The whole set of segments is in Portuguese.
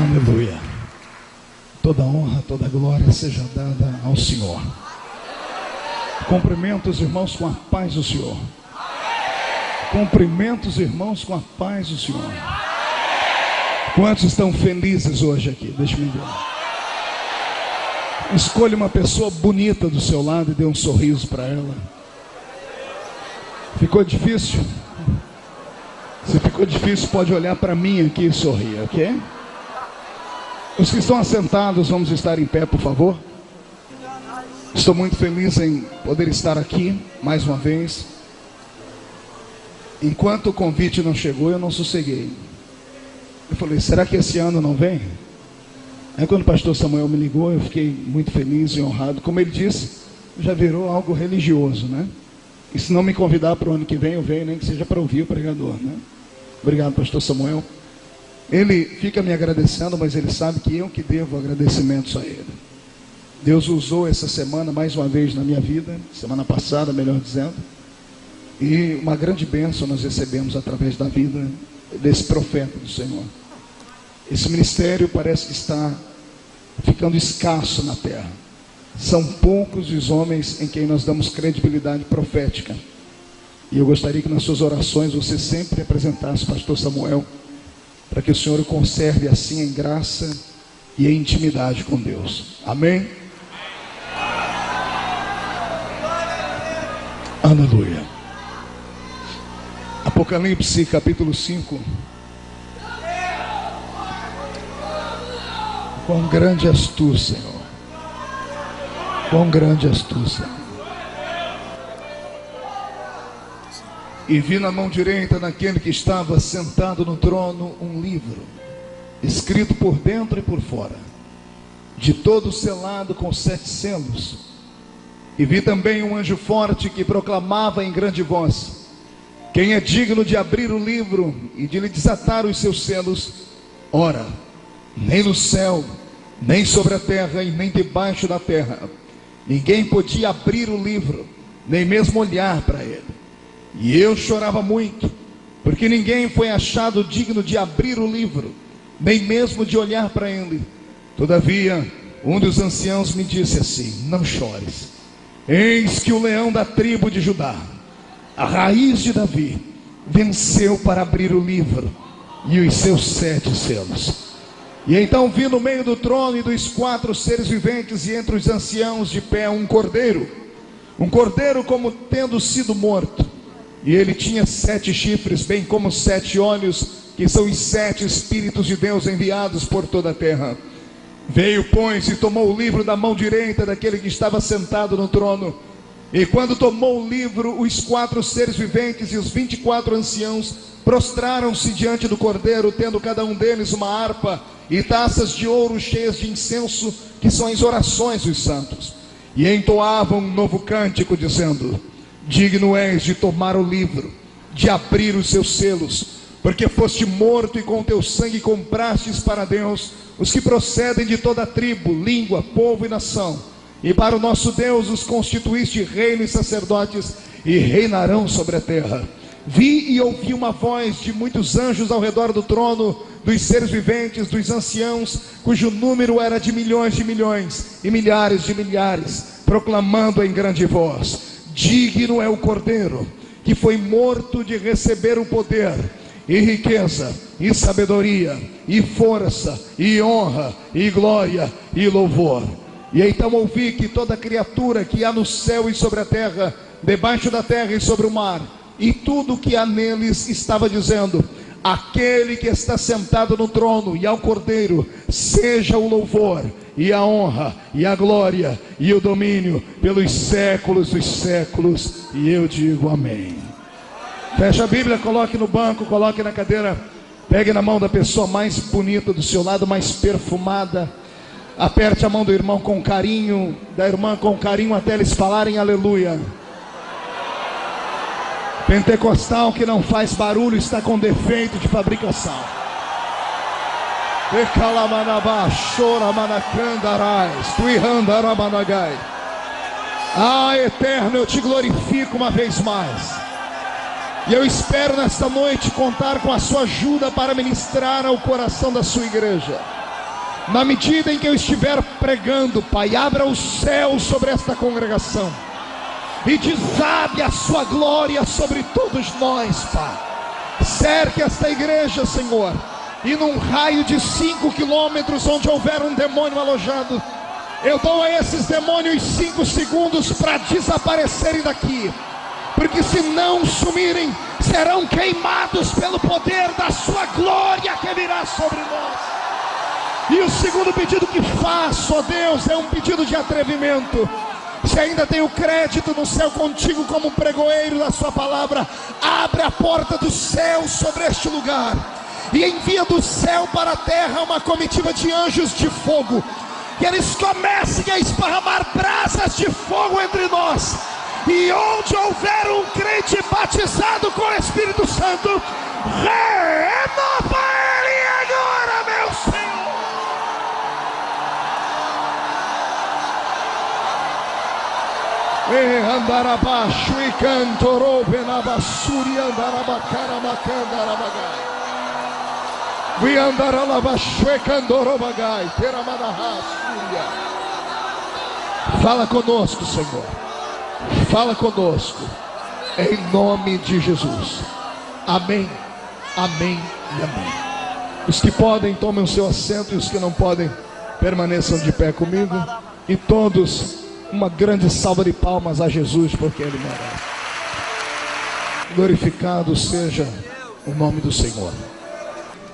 Aleluia. Toda honra, toda glória seja dada ao Senhor. Cumprimento os irmãos com a paz do Senhor. Cumprimento os irmãos com a paz do Senhor. Quantos estão felizes hoje aqui? Deixa-me ver. Escolha uma pessoa bonita do seu lado e dê um sorriso para ela. Ficou difícil? Se ficou difícil, pode olhar para mim aqui e sorrir, ok? Os que estão assentados, vamos estar em pé, por favor. Estou muito feliz em poder estar aqui mais uma vez. Enquanto o convite não chegou, eu não sosseguei. Eu falei, será que esse ano não vem? Aí quando o pastor Samuel me ligou, eu fiquei muito feliz e honrado. Como ele disse, já virou algo religioso, né? E se não me convidar para o ano que vem, eu venho, nem que seja para ouvir o pregador, né? Obrigado, pastor Samuel. Ele fica me agradecendo, mas ele sabe que eu que devo agradecimentos a ele. Deus usou essa semana mais uma vez na minha vida, semana passada, melhor dizendo, e uma grande bênção nós recebemos através da vida desse profeta do Senhor. Esse ministério parece que está ficando escasso na terra. São poucos os homens em quem nós damos credibilidade profética. E eu gostaria que nas suas orações você sempre apresentasse o pastor Samuel, para que o Senhor o conserve assim em graça e em intimidade com Deus. Amém? Aleluia. Apocalipse capítulo 5. Quão grande és tu, Senhor. Quão grande és tu, Senhor. E vi na mão direita daquele que estava sentado no trono um livro, escrito por dentro e por fora, de todo selado com 7 selos. E vi também um anjo forte que proclamava em grande voz: quem é digno de abrir o livro e de lhe desatar os seus selos? Ora, nem no céu, nem sobre a terra e nem debaixo da terra, ninguém podia abrir o livro, nem mesmo olhar para ele. E eu chorava muito, porque ninguém foi achado digno de abrir o livro, nem mesmo de olhar para ele. Todavia, um dos anciãos me disse assim: não chores, eis que o leão da tribo de Judá, a raiz de Davi, venceu para abrir o livro e os seus 7 selos. E então vi no meio do trono e dos 4 seres viventes e entre os anciãos de pé um cordeiro como tendo sido morto. E ele tinha 7 chifres, bem como 7 olhos, que são os 7 Espíritos de Deus enviados por toda a terra. Veio, pois, e tomou o livro da mão direita daquele que estava sentado no trono. E quando tomou o livro, os 4 seres viventes e os 24 anciãos prostraram-se diante do cordeiro, tendo cada um deles uma harpa e taças de ouro cheias de incenso, que são as orações dos santos. E entoavam um novo cântico, dizendo: digno és de tomar o livro, de abrir os seus selos, porque foste morto e com teu sangue comprastes para Deus os que procedem de toda tribo, língua, povo e nação. E para o nosso Deus os constituíste reino e sacerdotes, e reinarão sobre a terra. Vi e ouvi uma voz de muitos anjos ao redor do trono, dos seres viventes, dos anciãos, cujo número era de milhões e milhares de milhares, proclamando em grande voz: digno é o cordeiro que foi morto de receber o poder, e riqueza, e sabedoria, e força, e honra, e glória, e louvor. E então ouvi que toda criatura que há no céu e sobre a terra, debaixo da terra e sobre o mar, e tudo que há neles, estava dizendo: aquele que está sentado no trono e ao cordeiro, seja o louvor, e a honra, e a glória, e o domínio, pelos séculos dos séculos. E eu digo amém. Feche a Bíblia, coloque no banco, coloque na cadeira, pegue na mão da pessoa mais bonita do seu lado, mais perfumada, aperte a mão do irmão com carinho, da irmã com carinho, até eles falarem aleluia. Pentecostal que não faz barulho está com defeito de fabricação. Ah, eterno, eu te glorifico uma vez mais. E eu espero nesta noite contar com a sua ajuda para ministrar ao coração da sua igreja. Na medida em que eu estiver pregando, Pai, abra o céu sobre esta congregação e desabe a sua glória sobre todos nós, Pai. Cerque esta igreja, Senhor, e num raio de 5 quilômetros onde houver um demônio alojado, eu dou a esses demônios 5 segundos para desaparecerem daqui, porque se não sumirem, serão queimados pelo poder da sua glória que virá sobre nós. E o segundo pedido que faço, ó Deus, é um pedido de atrevimento. Se ainda tenho crédito no céu contigo como pregoeiro da sua palavra, abre a porta do céu sobre este lugar e envia do céu para a terra uma comitiva de anjos de fogo, que eles comecem a esparramar brasas de fogo entre nós, e onde houver um crente batizado com o Espírito Santo, renova ele agora, meu Senhor. E andar abaixo e cantorou benabassuri andar abacara macanda rabagai. Vi andar alabaixo e cantorou bagai teramadaha suria. Fala conosco, Senhor. Fala conosco, em nome de Jesus. Amém, amém e amém. Os que podem, tomem o seu assento, e os que não podem, permaneçam de pé comigo. E todos, uma grande salva de palmas a Jesus, porque Ele merece. Glorificado seja o nome do Senhor.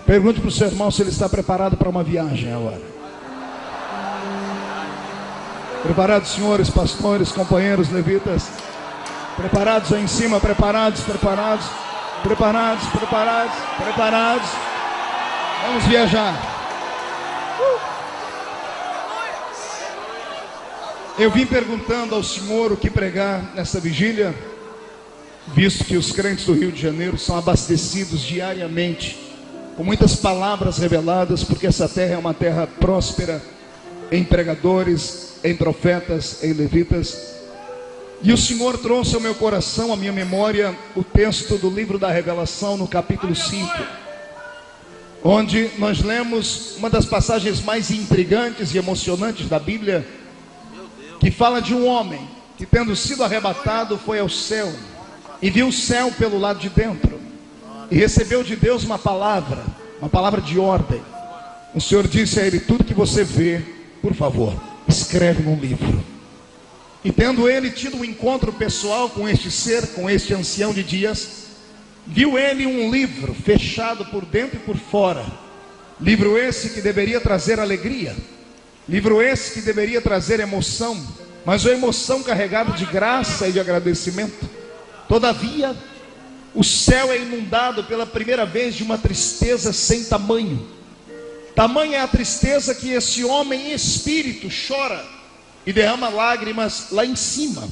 Pergunte para o seu irmão se ele está preparado para uma viagem agora. Preparados, senhores, pastores, companheiros, levitas? Preparados aí em cima, preparados, preparados, preparados, preparados, preparados. Vamos viajar. Eu vim perguntando ao Senhor o que pregar nessa vigília, visto que os crentes do Rio de Janeiro são abastecidos diariamente com muitas palavras reveladas, porque essa terra é uma terra próspera em pregadores, em profetas, em levitas. E o Senhor trouxe ao meu coração, à minha memória, o texto do livro da Revelação, no capítulo 5, onde nós lemos uma das passagens mais intrigantes e emocionantes da Bíblia, que fala de um homem que, tendo sido arrebatado, foi ao céu e viu o céu pelo lado de dentro e recebeu de Deus uma palavra de ordem. O Senhor disse a ele: tudo que você vê, por favor, escreve num livro. E tendo ele tido um encontro pessoal com este ser, com este ancião de dias, viu ele um livro fechado por dentro e por fora. Livro esse que deveria trazer alegria, livro esse que deveria trazer emoção, mas uma emoção carregada de graça e de agradecimento. Todavia, o céu é inundado pela primeira vez de uma tristeza sem tamanho. Tamanha é a tristeza que esse homem em espírito chora e derrama lágrimas lá em cima.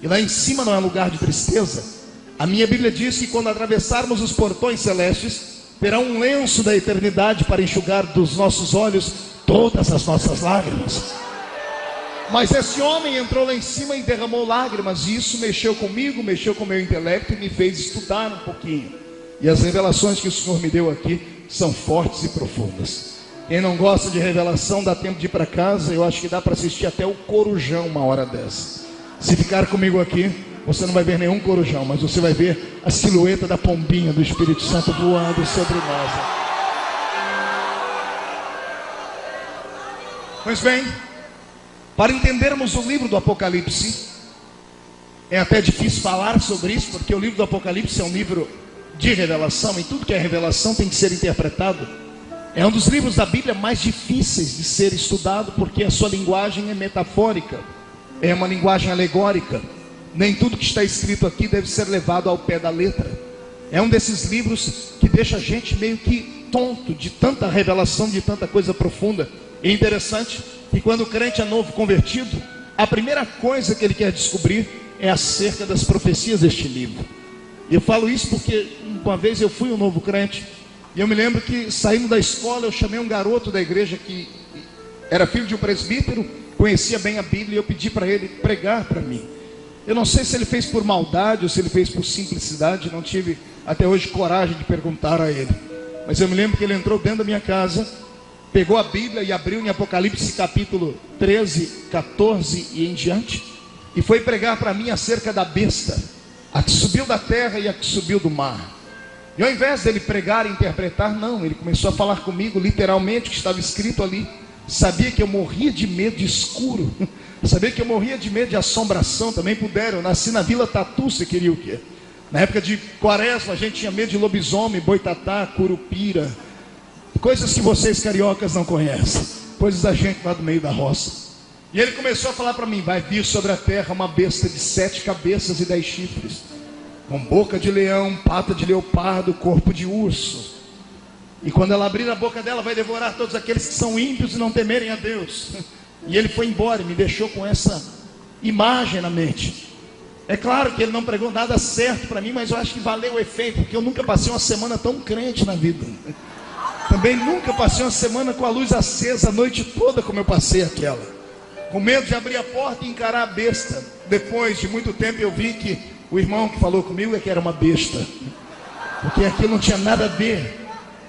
E lá em cima não é lugar de tristeza. A minha Bíblia diz que quando atravessarmos os portões celestes, terá um lenço da eternidade para enxugar dos nossos olhos todas as nossas lágrimas. Mas esse homem entrou lá em cima e derramou lágrimas, e isso mexeu comigo, mexeu com o meu intelecto e me fez estudar um pouquinho. E as revelações que o Senhor me deu aqui são fortes e profundas. Quem não gosta de revelação, dá tempo de ir para casa. Eu acho que dá para assistir até o Corujão uma hora dessa. Se ficar comigo aqui, você não vai ver nenhum corujão, mas você vai ver a silhueta da pombinha do Espírito Santo voando sobre nós. Pois bem, para entendermos o livro do Apocalipse, é até difícil falar sobre isso, porque o livro do Apocalipse é um livro de revelação, e tudo que é revelação tem que ser interpretado. É um dos livros da Bíblia mais difíceis de ser estudado, porque a sua linguagem é metafórica, é uma linguagem alegórica. Nem tudo que está escrito aqui deve ser levado ao pé da letra. É um desses livros que deixa a gente meio que tonto de tanta revelação, de tanta coisa profunda. E é interessante que quando o crente é novo convertido, a primeira coisa que ele quer descobrir é acerca das profecias deste livro. E eu falo isso porque uma vez eu fui um novo crente, e eu me lembro que saindo da escola eu chamei um garoto da igreja que era filho de um presbítero, conhecia bem a Bíblia, e eu pedi para ele pregar para mim. Eu não sei se ele fez por maldade ou se ele fez por simplicidade, não tive até hoje coragem de perguntar a ele. Mas eu me lembro que ele entrou dentro da minha casa pegou a Bíblia e abriu em Apocalipse capítulo 13, 14 e em diante, e foi pregar para mim acerca da besta, a que subiu da terra e a que subiu do mar. E ao invés dele pregar e interpretar, não, ele começou a falar comigo literalmente o que estava escrito ali. Sabia que eu morria de medo de escuro, sabia que eu morria de medo de assombração. Também puderam, eu nasci na Vila Tatu, você queria o quê? Na época de quaresma a gente tinha medo de lobisomem, boitatá, curupira, coisas que vocês cariocas não conhecem, coisas da gente lá do meio da roça. E ele começou a falar para mim: vai vir sobre a terra uma besta de 7 cabeças e 10 chifres, com boca de leão, pata de leopardo, corpo de urso. E quando ela abrir a boca dela, vai devorar todos aqueles que são ímpios e não temerem a Deus. E ele foi embora e me deixou com essa imagem na mente. É claro que ele não pregou nada certo para mim, mas eu acho que valeu o efeito, porque eu nunca passei uma semana tão crente na vida. Também nunca passei uma semana com a luz acesa a noite toda como eu passei aquela, com medo de abrir a porta e encarar a besta. Depois de muito tempo eu vi que o irmão que falou comigo é que era uma besta, porque aquilo não tinha nada a ver,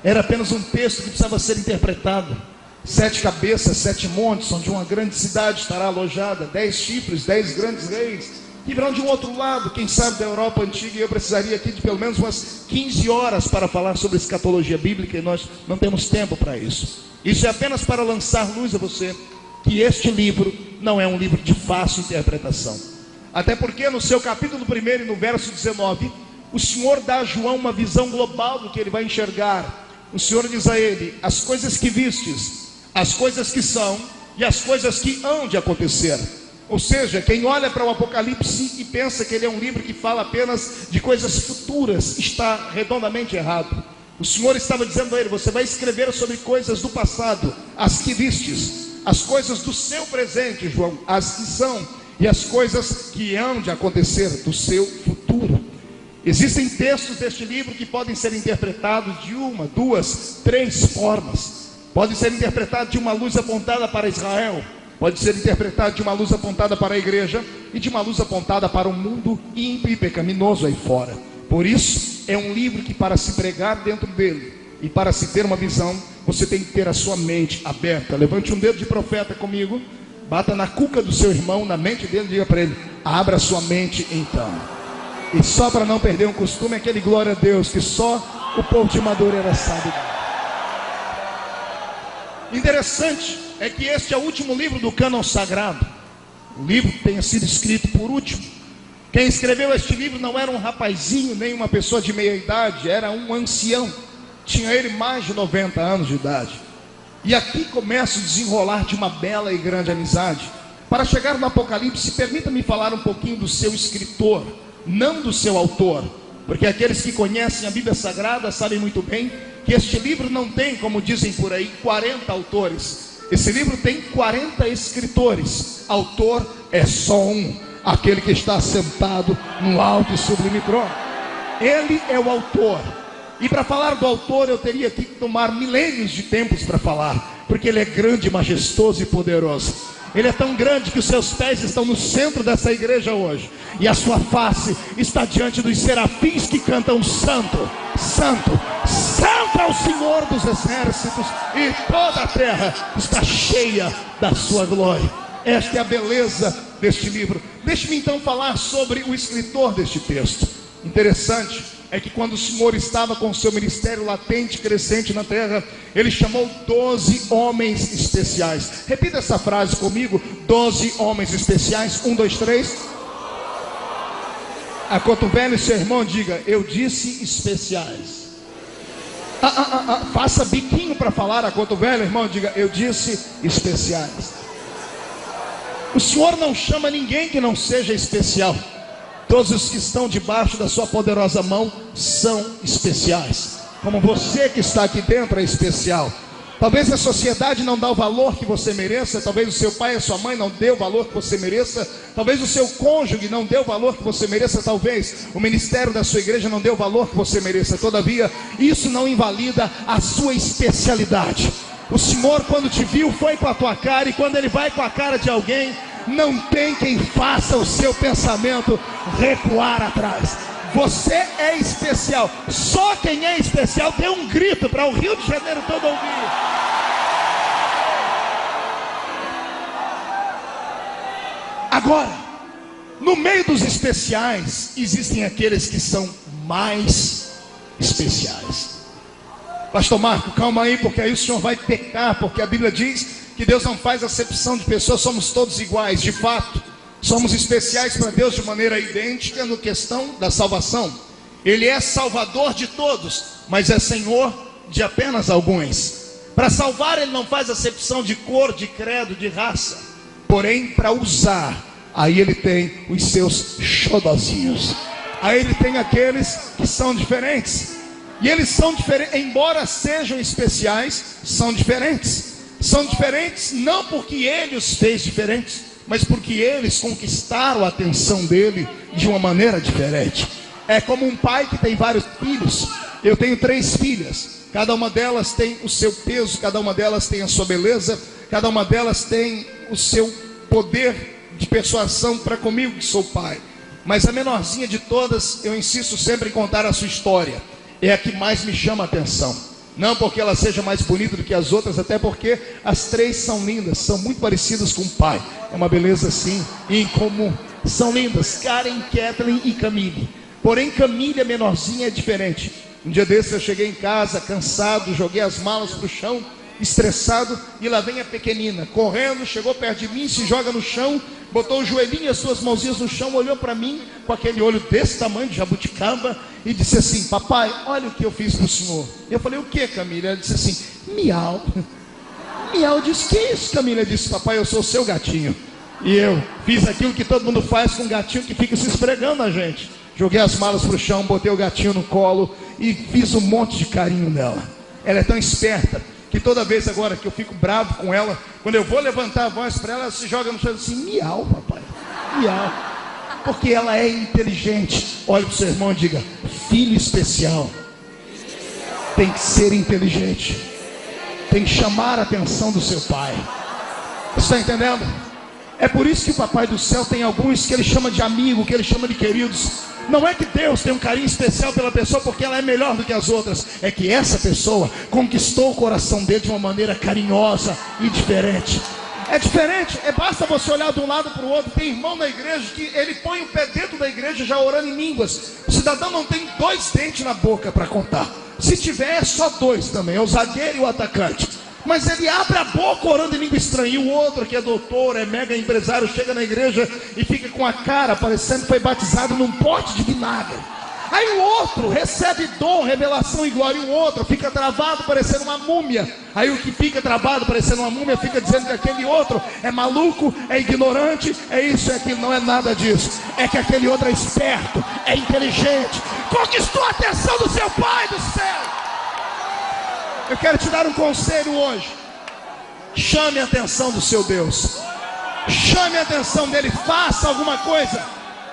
era apenas um texto que precisava ser interpretado. 7 cabeças, 7 montes, onde uma grande cidade estará alojada, 10 chifres, 10 grandes reis, que virão de um outro lado, quem sabe da Europa antiga. E eu precisaria aqui de pelo menos umas 15 horas para falar sobre escatologia bíblica, e nós não temos tempo para isso. Isso é apenas para lançar luz a você, que este livro não é um livro de fácil interpretação. Até porque no seu capítulo 1 e no verso 19, o Senhor dá a João uma visão global do que ele vai enxergar. O Senhor diz a ele: as coisas que vistes, as coisas que são e as coisas que hão de acontecer. Ou seja, quem olha para o Apocalipse e pensa que ele é um livro que fala apenas de coisas futuras, está redondamente errado. O Senhor estava dizendo a ele: você vai escrever sobre coisas do passado, as que vistes, as coisas do seu presente, João, as que são, e as coisas que hão de acontecer do seu futuro. Existem textos deste livro que podem ser interpretados de uma, duas, 3 formas. Pode ser interpretado de uma luz apontada para Israel, pode ser interpretado de uma luz apontada para a igreja, e de uma luz apontada para o mundo ímpio e pecaminoso aí fora. Por isso, é um livro que, para se pregar dentro dele e para se ter uma visão, você tem que ter a sua mente aberta. Levante um dedo de profeta comigo, bata na cuca do seu irmão, na mente dele, e diga para ele: abra sua mente então. E só para não perder um costume, aquele glória a Deus que só o povo de Madureira sabe. Interessante é que este é o último livro do cânon sagrado, o livro que tenha sido escrito por último. Quem escreveu este livro não era um rapazinho, nem uma pessoa de meia idade, era um ancião. Tinha ele mais de 90 anos de idade. E aqui começa o desenrolar de uma bela e grande amizade. Para chegar no Apocalipse, permita-me falar um pouquinho do seu escritor, não do seu autor, porque aqueles que conhecem a Bíblia Sagrada sabem muito bem que este livro não tem, como dizem por aí, 40 autores. Esse livro tem 40 escritores. Autor é só um, aquele que está sentado no alto e sublime trono. Ele é o autor. E para falar do autor eu teria que tomar milênios de tempos para falar, porque ele é grande, majestoso e poderoso. Ele é tão grande que os seus pés estão no centro dessa igreja hoje, e a sua face está diante dos serafins que cantam: santo, santo, santo é o Senhor dos exércitos, e toda a terra está cheia da sua glória. Esta é a beleza deste livro. Deixe-me então falar sobre o escritor deste texto. Interessante é que quando o Senhor estava com o seu ministério latente, crescente na terra, ele chamou 12 homens especiais. Repita essa frase comigo: 12 homens especiais. 1, 2, 3. Acotovele seu irmão, diga: eu disse especiais. Faça biquinho para falar. Acotovele, irmão, diga: eu disse especiais. O Senhor não chama ninguém que não seja especial. Todos os que estão debaixo da sua poderosa mão são especiais. Como você que está aqui dentro é especial. Talvez a sociedade não dê o valor que você mereça. Talvez o seu pai e a sua mãe não dê o valor que você mereça. Talvez o seu cônjuge não dê o valor que você mereça. Talvez o ministério da sua igreja não dê o valor que você mereça. Todavia, isso não invalida a sua especialidade. O Senhor, quando te viu, foi com a tua cara. E quando Ele vai com a cara de alguém, não tem quem faça o seu pensamento recuar atrás. Você é especial. Só quem é especial, dê um grito para o Rio de Janeiro todo ouvir. Agora, no meio dos especiais, existem aqueles que são mais especiais. Pastor Marco, calma aí, porque aí o senhor vai pecar, porque a Bíblia diz que Deus não faz acepção de pessoas, somos todos iguais. De fato, somos especiais para Deus de maneira idêntica no questão da salvação. Ele é salvador de todos, mas é Senhor de apenas alguns. Para salvar Ele não faz acepção de cor, de credo, de raça. Porém, para usar, aí Ele tem os seus xodozinhos. Aí Ele tem aqueles que são diferentes. E eles são diferentes, embora sejam especiais, são diferentes. São diferentes não porque Ele os fez diferentes, mas porque eles conquistaram a atenção dEle de uma maneira diferente. É como um pai que tem vários filhos. Eu tenho 3 filhas. Cada uma delas tem o seu peso, cada uma delas tem a sua beleza, cada uma delas tem o seu poder de persuasão para comigo que sou pai. Mas a menorzinha de todas, eu insisto sempre em contar a sua história. É a que mais me chama a atenção. Não porque ela seja mais bonita do que as outras, até porque as 3 são lindas, são muito parecidas com o pai. É uma beleza assim, incomum. São lindas, Karen, Kathleen e Camille. Porém, Camille, a menorzinha, é diferente. Um dia desses eu cheguei em casa, cansado, joguei as malas para o chão, estressado, e lá vem a pequenina, correndo, chegou perto de mim, se joga no chão, botou o joelhinho e as suas mãozinhas no chão, olhou para mim, com aquele olho desse tamanho, de jabuticaba, e disse assim: papai, olha o que eu fiz para o senhor. Eu falei: o que, Camila? Ela disse assim: miau. Miau. Eu disse: que isso, Camila? Ela disse: papai, eu sou o seu gatinho. E eu fiz aquilo que todo mundo faz com um gatinho que fica se esfregando na gente. Joguei as malas para o chão, botei o gatinho no colo e fiz um monte de carinho nela. Ela é tão esperta que toda vez agora que eu fico bravo com ela, quando eu vou levantar a voz para ela, ela se joga no chão assim: miau, papai, miau. Porque ela é inteligente. Olhe para o seu irmão e diga: filho especial tem que ser inteligente, tem que chamar a atenção do seu pai. Está entendendo? É por isso que o papai do céu tem alguns que ele chama de amigo, que ele chama de queridos. Não é que Deus tem um carinho especial pela pessoa porque ela é melhor do que as outras. É que essa pessoa conquistou o coração dele de uma maneira carinhosa e diferente. É diferente, basta você olhar de um lado para o outro. Tem irmão na igreja que ele põe o pé dentro da igreja já orando em línguas. O cidadão não tem 2 dentes na boca para contar. Se tiver, é só 2 também, é o zagueiro e o atacante. Mas ele abre a boca orando em língua estranha. E o outro que é doutor, é mega empresário, chega na igreja e fica com a cara parecendo que foi batizado num pote de vinagre. Aí o outro recebe dom, revelação e glória, e o outro fica travado parecendo uma múmia. Aí o que fica travado parecendo uma múmia fica dizendo que aquele outro é maluco, é ignorante, é isso, é aquilo. Não é nada disso. É que aquele outro é esperto, é inteligente, conquistou a atenção do seu pai do céu. Eu quero te dar um conselho hoje. Chame a atenção do seu Deus. Chame a atenção dele. Faça alguma coisa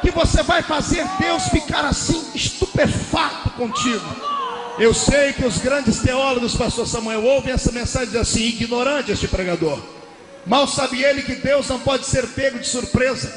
que você vai fazer Deus ficar assim, estupefato contigo. Eu sei que os grandes teólogos, pastor Samuel, ouvem essa mensagem e dizem assim: ignorante este pregador. Mal sabe ele que Deus não pode ser pego de surpresa.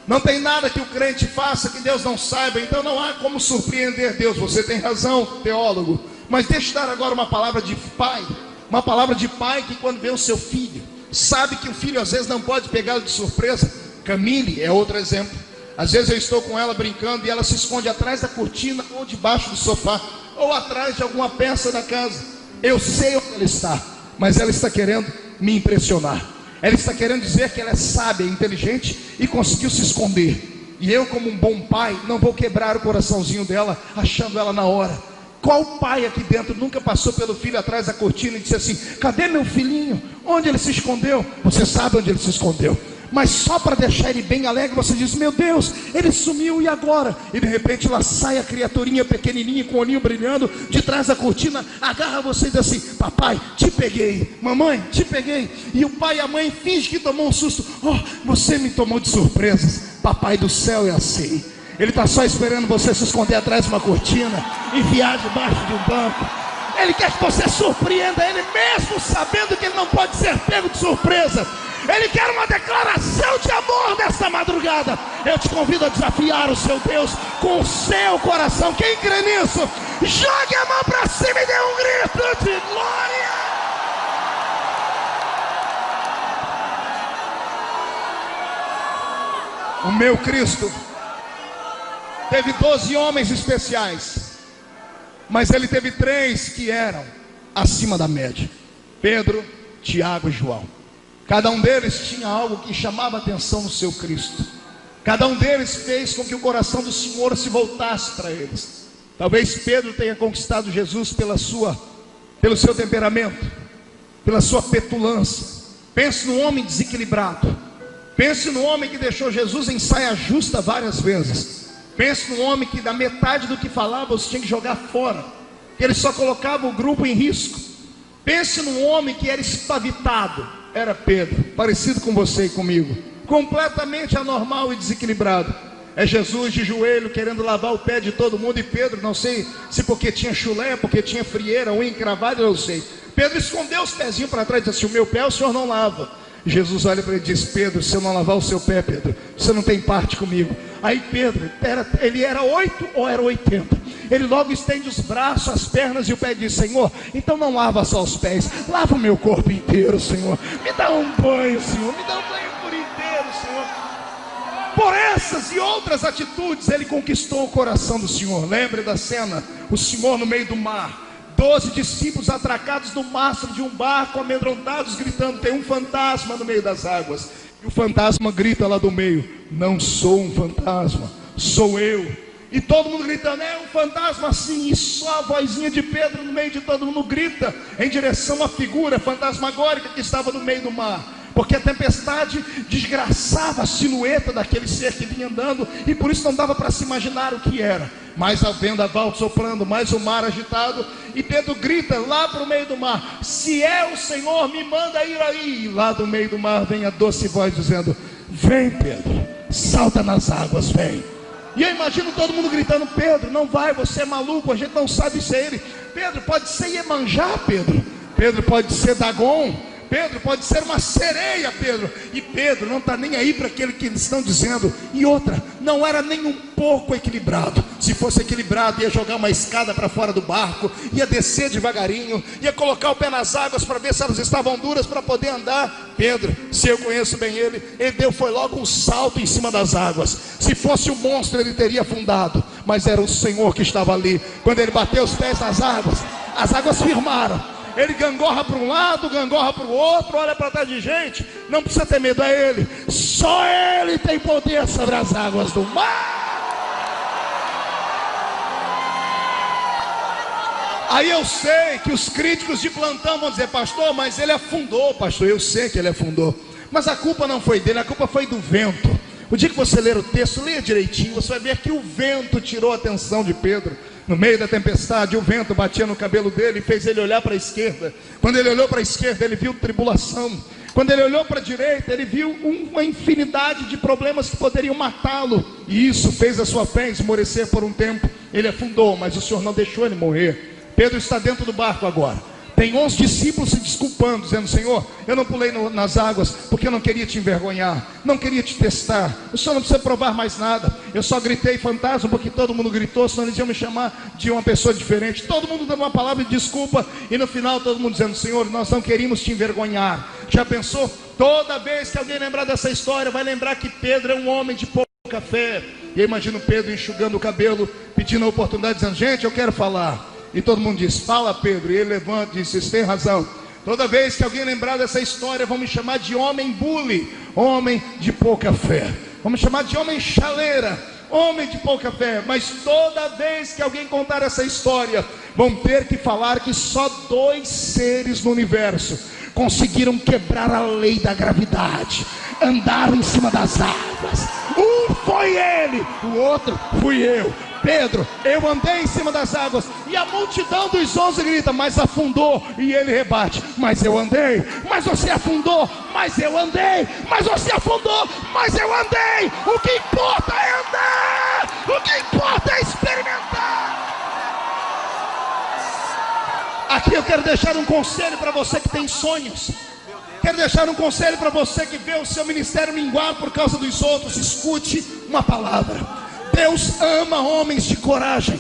Não tem nada que o crente faça que Deus não saiba. Então não há como surpreender Deus. Você tem razão, teólogo. Mas deixa eu dar agora uma palavra de pai. Uma palavra de pai que quando vê o seu filho, sabe que o filho às vezes não pode pegá-lo de surpresa. Camille é outro exemplo. Às vezes eu estou com ela brincando e ela se esconde atrás da cortina, ou debaixo do sofá, ou atrás de alguma peça da casa. Eu sei onde ela está, mas ela está querendo me impressionar. Ela está querendo dizer que ela é sábia, inteligente e conseguiu se esconder. E eu, como um bom pai, não vou quebrar o coraçãozinho dela achando ela na hora. Qual pai aqui dentro nunca passou pelo filho atrás da cortina e disse assim: cadê meu filhinho? Onde ele se escondeu? Você sabe onde ele se escondeu, mas só para deixar ele bem alegre você diz: meu Deus, ele sumiu, e agora? E de repente lá sai a criaturinha pequenininha com o olhinho brilhando de trás da cortina, agarra você e diz assim: papai, te peguei, mamãe, te peguei. E o pai e a mãe fingem que tomou um susto: oh, você me tomou de surpresas. Papai do céu é assim. Ele está só esperando você se esconder atrás de uma cortina, enfiar debaixo de um banco. Ele quer que você surpreenda ele, mesmo sabendo que ele não pode ser pego de surpresa. Ele quer uma declaração de amor nesta madrugada. Eu te convido a desafiar o seu Deus com o seu coração. Quem crê nisso, jogue a mão para cima e dê um grito de glória. O meu Cristo teve 12 homens especiais, mas ele teve 3 que eram acima da média: Pedro, Tiago e João. Cada um deles tinha algo que chamava a atenção no seu Cristo. Cada um deles fez com que o coração do Senhor se voltasse para eles. Talvez Pedro tenha conquistado Jesus pelo seu temperamento, pela sua petulância. Pense no homem desequilibrado. Pense no homem que deixou Jesus em saia justa várias vezes. Pense no homem que da metade do que falava você tinha que jogar fora, que ele só colocava o grupo em risco. Pense num homem que era espavitado. Era Pedro, parecido com você e comigo, completamente anormal e desequilibrado. É Jesus de joelho querendo lavar o pé de todo mundo, e Pedro, não sei se porque tinha chulé, porque tinha frieira, unha encravada, eu não sei, Pedro escondeu os pezinhos para trás e disse assim: o meu pé o senhor não lava. Jesus olha para ele e diz: Pedro, se eu não lavar o seu pé, Pedro, você não tem parte comigo. Aí Pedro, ele era 8 ou era 80? Ele logo estende os braços, as pernas e o pé e diz: Senhor, então não lava só os pés, lava o meu corpo inteiro, Senhor. Me dá um banho, Senhor, me dá um banho por inteiro, Senhor. Por essas e outras atitudes ele conquistou o coração do Senhor. Lembre da cena, o Senhor no meio do mar, 12 discípulos atracados no mastro de um barco, amedrontados, gritando: tem um fantasma no meio das águas. E o fantasma grita lá do meio: não sou um fantasma, sou eu. E todo mundo gritando: é um fantasma sim. E só a vozinha de Pedro no meio de todo mundo grita em direção à figura fantasmagórica que estava no meio do mar, porque a tempestade desgraçava a silhueta daquele ser que vinha andando, e por isso não dava para se imaginar o que era. Mais a vendaval soprando, mais o mar agitado, e Pedro grita lá para o meio do mar: se é o Senhor, me manda ir aí. E lá do meio do mar vem a doce voz dizendo: vem Pedro, salta nas águas, vem. E eu imagino todo mundo gritando: Pedro, não vai, você é maluco, a gente não sabe se é ele. Pedro, pode ser Iemanjá, Pedro. Pedro, pode ser Dagon. Pedro, pode ser uma sereia, Pedro. E Pedro não está nem aí para aquilo que eles estão dizendo. E outra, não era nem um pouco equilibrado. Se fosse equilibrado, ia jogar uma escada para fora do barco, ia descer devagarinho, ia colocar o pé nas águas para ver se elas estavam duras para poder andar. Pedro, se eu conheço bem ele foi logo um salto em cima das águas. Se fosse um monstro, ele teria afundado, mas era o Senhor que estava ali. Quando ele bateu os pés nas águas, as águas firmaram. Ele gangorra para um lado, gangorra para o outro, olha para trás de gente. Não precisa ter medo, é ele. Só ele tem poder sobre as águas do mar. Aí eu sei que os críticos de plantão vão dizer: pastor, mas ele afundou. Pastor, eu sei que ele afundou, mas a culpa não foi dele, a culpa foi do vento. O dia que você ler o texto, leia direitinho, você vai ver que o vento tirou a atenção de Pedro. No meio da tempestade, o vento batia no cabelo dele e fez ele olhar para a esquerda. Quando ele olhou para a esquerda, ele viu tribulação. Quando ele olhou para a direita, ele viu uma infinidade de problemas que poderiam matá-lo. E isso fez a sua fé esmorecer por um tempo. Ele afundou, mas o Senhor não deixou ele morrer. Pedro está dentro do barco agora. Tem 11 discípulos se desculpando, dizendo: Senhor, eu não pulei nas águas porque eu não queria te envergonhar, não queria te testar. O Senhor não precisa provar mais nada. Eu só gritei fantasma porque todo mundo gritou, senão eles iam me chamar de uma pessoa diferente. Todo mundo dando uma palavra de desculpa, e no final todo mundo dizendo: Senhor, nós não queríamos te envergonhar. Já pensou? Toda vez que alguém lembrar dessa história, vai lembrar que Pedro é um homem de pouca fé. E eu imagino Pedro enxugando o cabelo, pedindo a oportunidade, dizendo: gente, eu quero falar. E todo mundo diz: fala, Pedro. E ele levanta e diz: vocês têm razão. Toda vez que alguém lembrar dessa história, vão me chamar de homem bule, homem de pouca fé. Vamos chamar de homem chaleira, homem de pouca fé. Mas toda vez que alguém contar essa história, vão ter que falar que só 2 seres no universo conseguiram quebrar a lei da gravidade, andaram em cima das águas. Um foi ele, o outro fui eu. Pedro, eu andei em cima das águas. E a multidão dos 11 grita: mas afundou. E ele rebate: mas eu andei. Mas você afundou. Mas eu andei. Mas você afundou. Mas eu andei. O que importa é andar. O que importa é experimentar. Aqui eu quero deixar um conselho para você que tem sonhos. Quero deixar um conselho para você que vê o seu ministério minguar por causa dos outros. Escute uma palavra. Deus ama homens de coragem.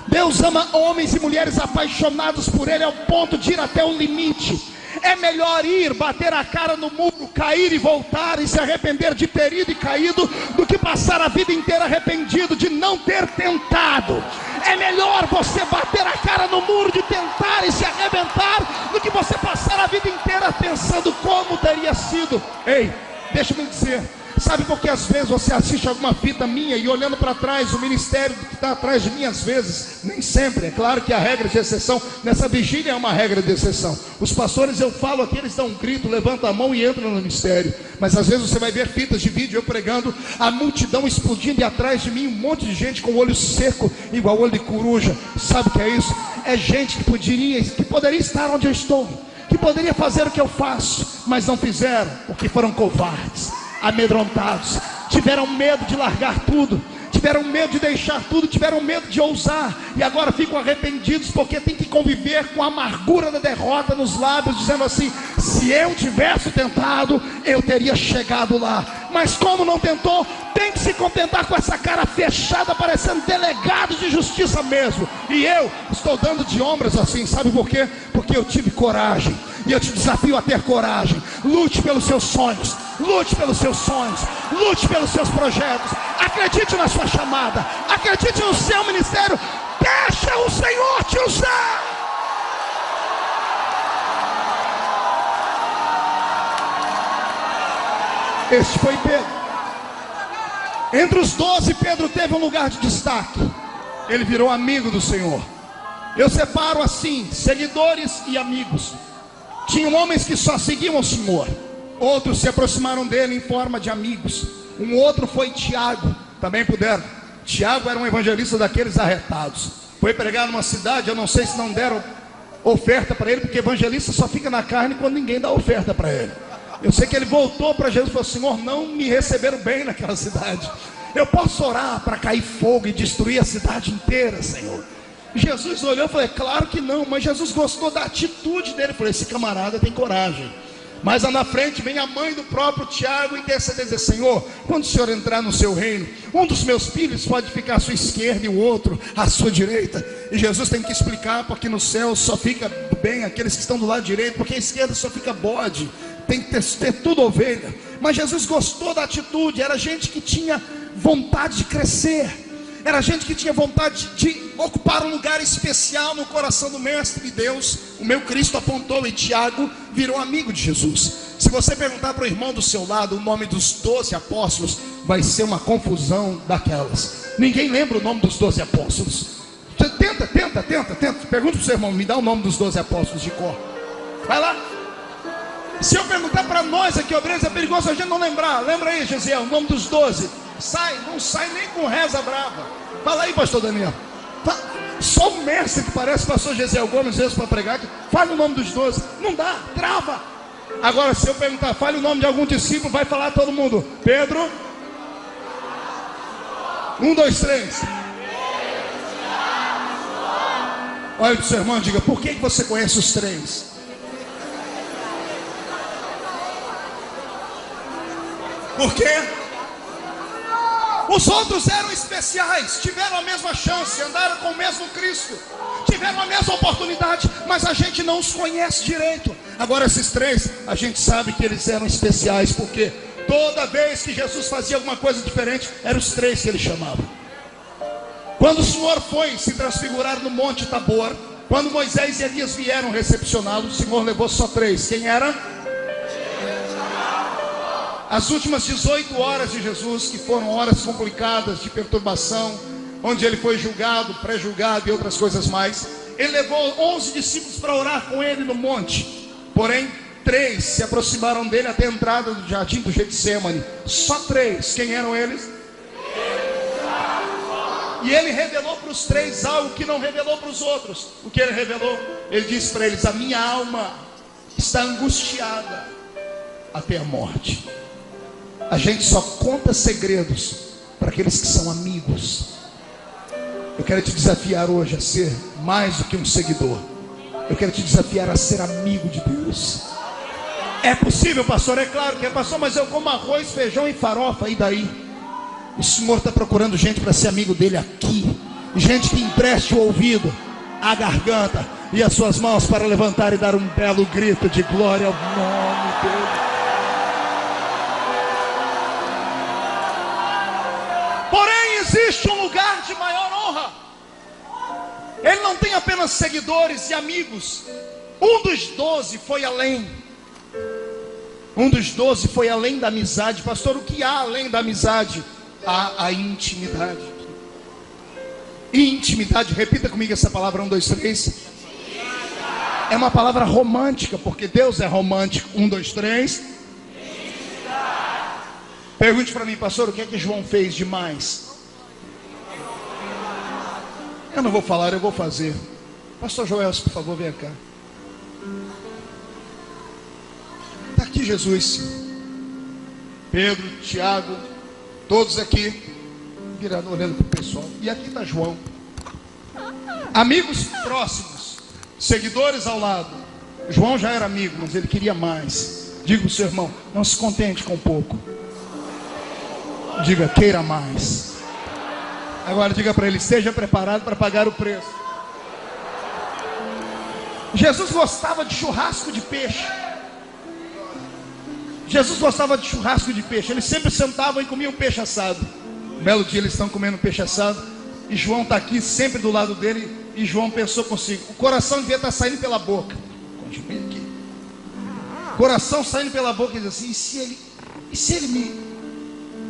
Deus ama homens e mulheres apaixonados por Ele ao ponto de ir até o limite. É melhor ir, bater a cara no muro, cair e voltar e se arrepender de ter ido e caído, do que passar a vida inteira arrependido de não ter tentado. É melhor você bater a cara no muro de tentar e se arrebentar, do que você passar a vida inteira pensando como teria sido. Ei, deixa-me dizer, sabe por que às vezes você assiste alguma fita minha e olhando para trás, o ministério que está atrás de mim, às vezes, nem sempre, é claro que a regra de exceção, nessa vigília é uma regra de exceção. Os pastores, eu falo aqui, eles dão um grito, levantam a mão e entram no ministério. Mas às vezes você vai ver fitas de vídeo, eu pregando, a multidão explodindo e atrás de mim um monte de gente com o olho seco, igual olho de coruja. Sabe o que é isso? É gente que poderia estar onde eu estou, que poderia fazer o que eu faço, mas não fizeram, porque foram covardes, amedrontados, tiveram medo de largar tudo, tiveram medo de deixar tudo, tiveram medo de ousar, e agora ficam arrependidos porque tem que conviver com a amargura da derrota nos lábios, dizendo assim: se eu tivesse tentado, eu teria chegado lá. Mas como não tentou, tem que se contentar com essa cara fechada, parecendo delegado de justiça mesmo. E eu estou dando de ombros assim, sabe por quê? Porque eu tive coragem. E eu te desafio a ter coragem. Lute pelos seus sonhos, lute pelos seus sonhos, lute pelos seus projetos. Acredite na sua chamada, acredite no seu ministério. Deixa o Senhor te usar. Este foi Pedro. Entre os 12, Pedro teve um lugar de destaque. Ele virou amigo do Senhor. Eu separo assim, seguidores e amigos. Tinham homens que só seguiam o Senhor, outros se aproximaram dele em forma de amigos. Um outro foi Tiago, também puderam. Tiago era um evangelista daqueles arretados. Foi pregar numa cidade, eu não sei se não deram oferta para ele, porque evangelista só fica na carne quando ninguém dá oferta para ele. Eu sei que ele voltou para Jesus e falou: Senhor, não me receberam bem naquela cidade. Eu posso orar para cair fogo e destruir a cidade inteira, Senhor? Jesus olhou e falou: claro que não. Mas Jesus gostou da atitude dele. Falou: esse camarada tem coragem. Mas lá na frente vem a mãe do próprio Tiago interceder, dizer: Senhor, quando o Senhor entrar no seu reino, um dos meus filhos pode ficar à sua esquerda e o outro à sua direita. E Jesus tem que explicar, porque no céu só fica bem aqueles que estão do lado direito, porque à esquerda só fica bode. Tem que ter tudo ovelha. Mas Jesus gostou da atitude. Era gente que tinha vontade de crescer, era gente que tinha vontade de ocupar um lugar especial no coração do Mestre. E Deus, o meu Cristo, apontou, e Tiago virou amigo de Jesus. Se você perguntar para o irmão do seu lado o nome dos 12 apóstolos, vai ser uma confusão daquelas. Ninguém lembra o nome dos 12 apóstolos. Você tenta. Pergunta para o seu irmão: me dá o nome dos 12 apóstolos de cor. Vai lá. Se eu perguntar para nós aqui, obreiros, é perigoso a gente não lembrar. Lembra aí, Gesiel, o nome dos 12. Não sai nem com reza brava. Fala aí, pastor Daniel. Só o mestre que parece pastor Gesiel Gomes mesmo para pregar, que fale o nome dos 12. Não dá, trava. Agora, se eu perguntar, fale o nome de algum discípulo, vai falar todo mundo: Pedro. 1, 2, 3. Olha para o seu irmão e diga: por que você conhece os 3? Por quê? Os outros eram especiais, tiveram a mesma chance, andaram com o mesmo Cristo, tiveram a mesma oportunidade, mas a gente não os conhece direito. Agora esses 3, a gente sabe que eles eram especiais, porque toda vez que Jesus fazia alguma coisa diferente, eram os 3 que ele chamava. Quando o Senhor foi se transfigurar no Monte Tabor, quando Moisés e Elias vieram recepcioná-lo, o Senhor levou só 3. Quem era? As últimas 18 horas de Jesus, que foram horas complicadas de perturbação, onde ele foi julgado, pré-julgado e outras coisas mais, ele levou 11 discípulos para orar com ele no monte. Porém, 3 se aproximaram dele até a entrada do jardim do Getsêmani. Só 3. Quem eram eles? E ele revelou para os 3 algo que não revelou para os outros. O que ele revelou? Ele disse para eles: a minha alma está angustiada até a morte. A gente só conta segredos para aqueles que são amigos. Eu quero te desafiar hoje a ser mais do que um seguidor. Eu quero te desafiar a ser amigo de Deus. É possível, pastor? É claro que é, pastor, mas eu como arroz, feijão e farofa, e daí? O Senhor está procurando gente para ser amigo dele aqui. Gente que empreste o ouvido, a garganta, e as suas mãos para levantar e dar um belo grito de glória ao nome dele. Porém, existe um lugar de maior honra. Ele não tem apenas seguidores e amigos. Um dos 12 foi além. Um dos 12 foi além da amizade. Pastor, o que há além da amizade? Há a intimidade. Intimidade, repita comigo essa palavra, 1, 2, 3. É uma palavra romântica, porque Deus é romântico. 1, 2, 3. Pergunte para mim, pastor, o que é que João fez demais? Eu não vou falar, eu vou fazer. Pastor Joel, por favor, vem cá. Está aqui Jesus, Pedro, Tiago, todos aqui, virando, olhando para o pessoal. E aqui está João. Amigos próximos, seguidores ao lado. João já era amigo, mas ele queria mais. Diga para o seu irmão, não se contente com pouco. Diga, queira mais. Agora diga para ele, esteja preparado para pagar o preço. Jesus gostava de churrasco de peixe. Jesus gostava de churrasco de peixe. Eles sempre sentavam e comiam peixe assado. Um belo dia eles estão comendo peixe assado, e João está aqui sempre do lado dele. E João pensou consigo, o coração devia estar saindo pela boca. Continue aqui. Coração saindo pela boca, e diz assim, e se ele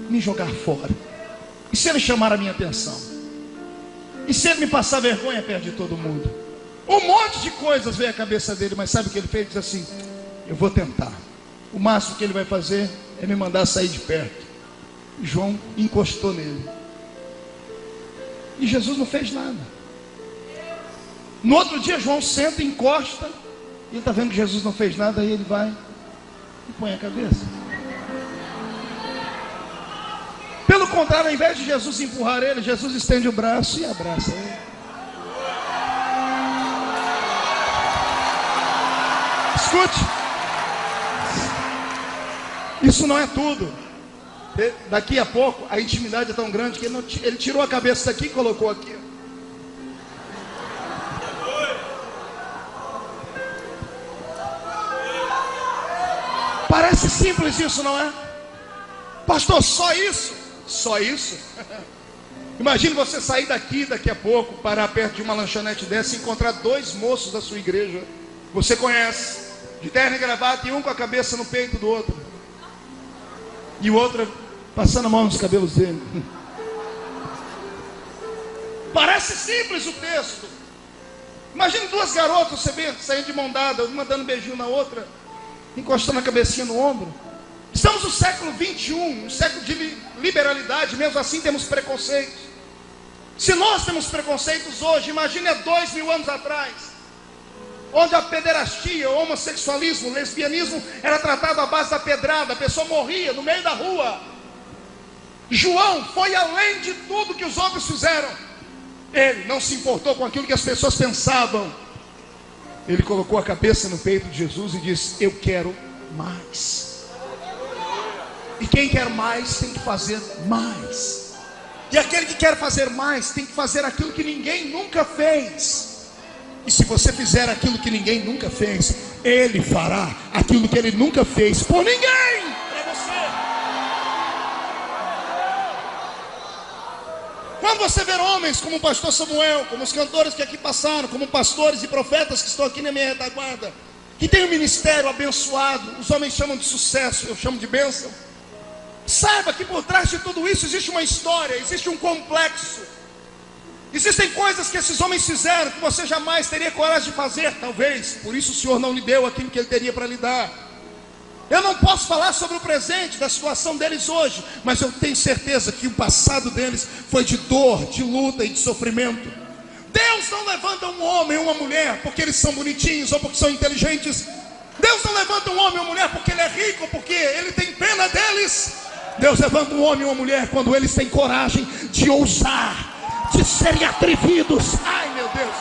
me jogar fora? E se ele chamar a minha atenção? E se ele me passar vergonha perto de todo mundo? Um monte de coisas veio à cabeça dele, mas sabe o que ele fez? Ele disse assim, eu vou tentar. O máximo que ele vai fazer é me mandar sair de perto. E João encostou nele. E Jesus não fez nada. No outro dia João senta, encosta, e ele está vendo que Jesus não fez nada, aí ele vai e põe a cabeça. Pelo contrário, ao invés de Jesus empurrar ele, Jesus estende o braço e abraça ele. Escute, isso não é tudo. Daqui a pouco a intimidade é tão grande que ele tirou a cabeça daqui e colocou aqui. Parece simples isso, não é? Pastor, só isso? Só isso? Imagine você sair daqui a pouco, parar perto de uma lanchonete dessa e encontrar 2 moços da sua igreja. Você conhece, de terno e gravata, e um com a cabeça no peito do outro, e o outro passando a mão nos cabelos dele. Parece simples o texto. Imagine 2 garotas saindo de mão dada, uma dando um beijinho na outra, encostando a cabecinha no ombro. Estamos no século 21, um século de liberalidade, mesmo assim temos preconceitos. Se nós temos preconceitos hoje, imagine há 2000 anos atrás, onde a pederastia, o homossexualismo, o lesbianismo era tratado à base da pedrada, a pessoa morria no meio da rua. João foi além de tudo que os outros fizeram. Ele não se importou com aquilo que as pessoas pensavam. Ele colocou a cabeça no peito de Jesus e disse, eu quero mais. E quem quer mais tem que fazer mais. E aquele que quer fazer mais tem que fazer aquilo que ninguém nunca fez. E se você fizer aquilo que ninguém nunca fez, ele fará aquilo que ele nunca fez por ninguém para você. Quando você ver homens como o pastor Samuel, como os cantores que aqui passaram, como pastores e profetas que estão aqui na minha retaguarda, que tem um ministério abençoado, os homens chamam de sucesso, eu chamo de bênção. Saiba que por trás de tudo isso existe uma história, existe um complexo. Existem coisas que esses homens fizeram que você jamais teria coragem de fazer, talvez. Por isso o Senhor não lhe deu aquilo que Ele teria para lhe dar. Eu não posso falar sobre o presente, da situação deles hoje, mas eu tenho certeza que o passado deles foi de dor, de luta e de sofrimento. Deus não levanta um homem ou uma mulher porque eles são bonitinhos ou porque são inteligentes. Deus não levanta um homem ou uma mulher porque ele é rico ou porque ele tem pena deles. Deus levanta um homem ou uma mulher quando eles têm coragem de ousar, de serem atrevidos. Ai meu Deus,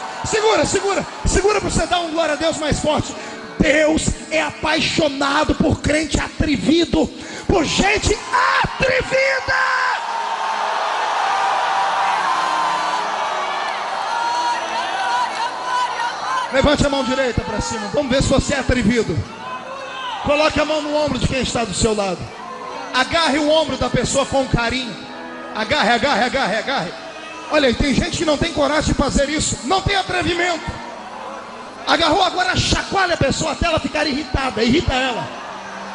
segura para você dar um glória a Deus mais forte. Deus é apaixonado por crente atrevido, por gente atrevida. Levante a mão direita para cima. Vamos ver se você é atrevido. Coloque a mão no ombro de quem está do seu lado. Agarre o ombro da pessoa com carinho. Agarre, agarre, agarre, agarre. Olha aí, tem gente que não tem coragem de fazer isso. Não tem atrevimento. Agarrou, agora chacoalha a pessoa até ela ficar irritada. Irrita ela.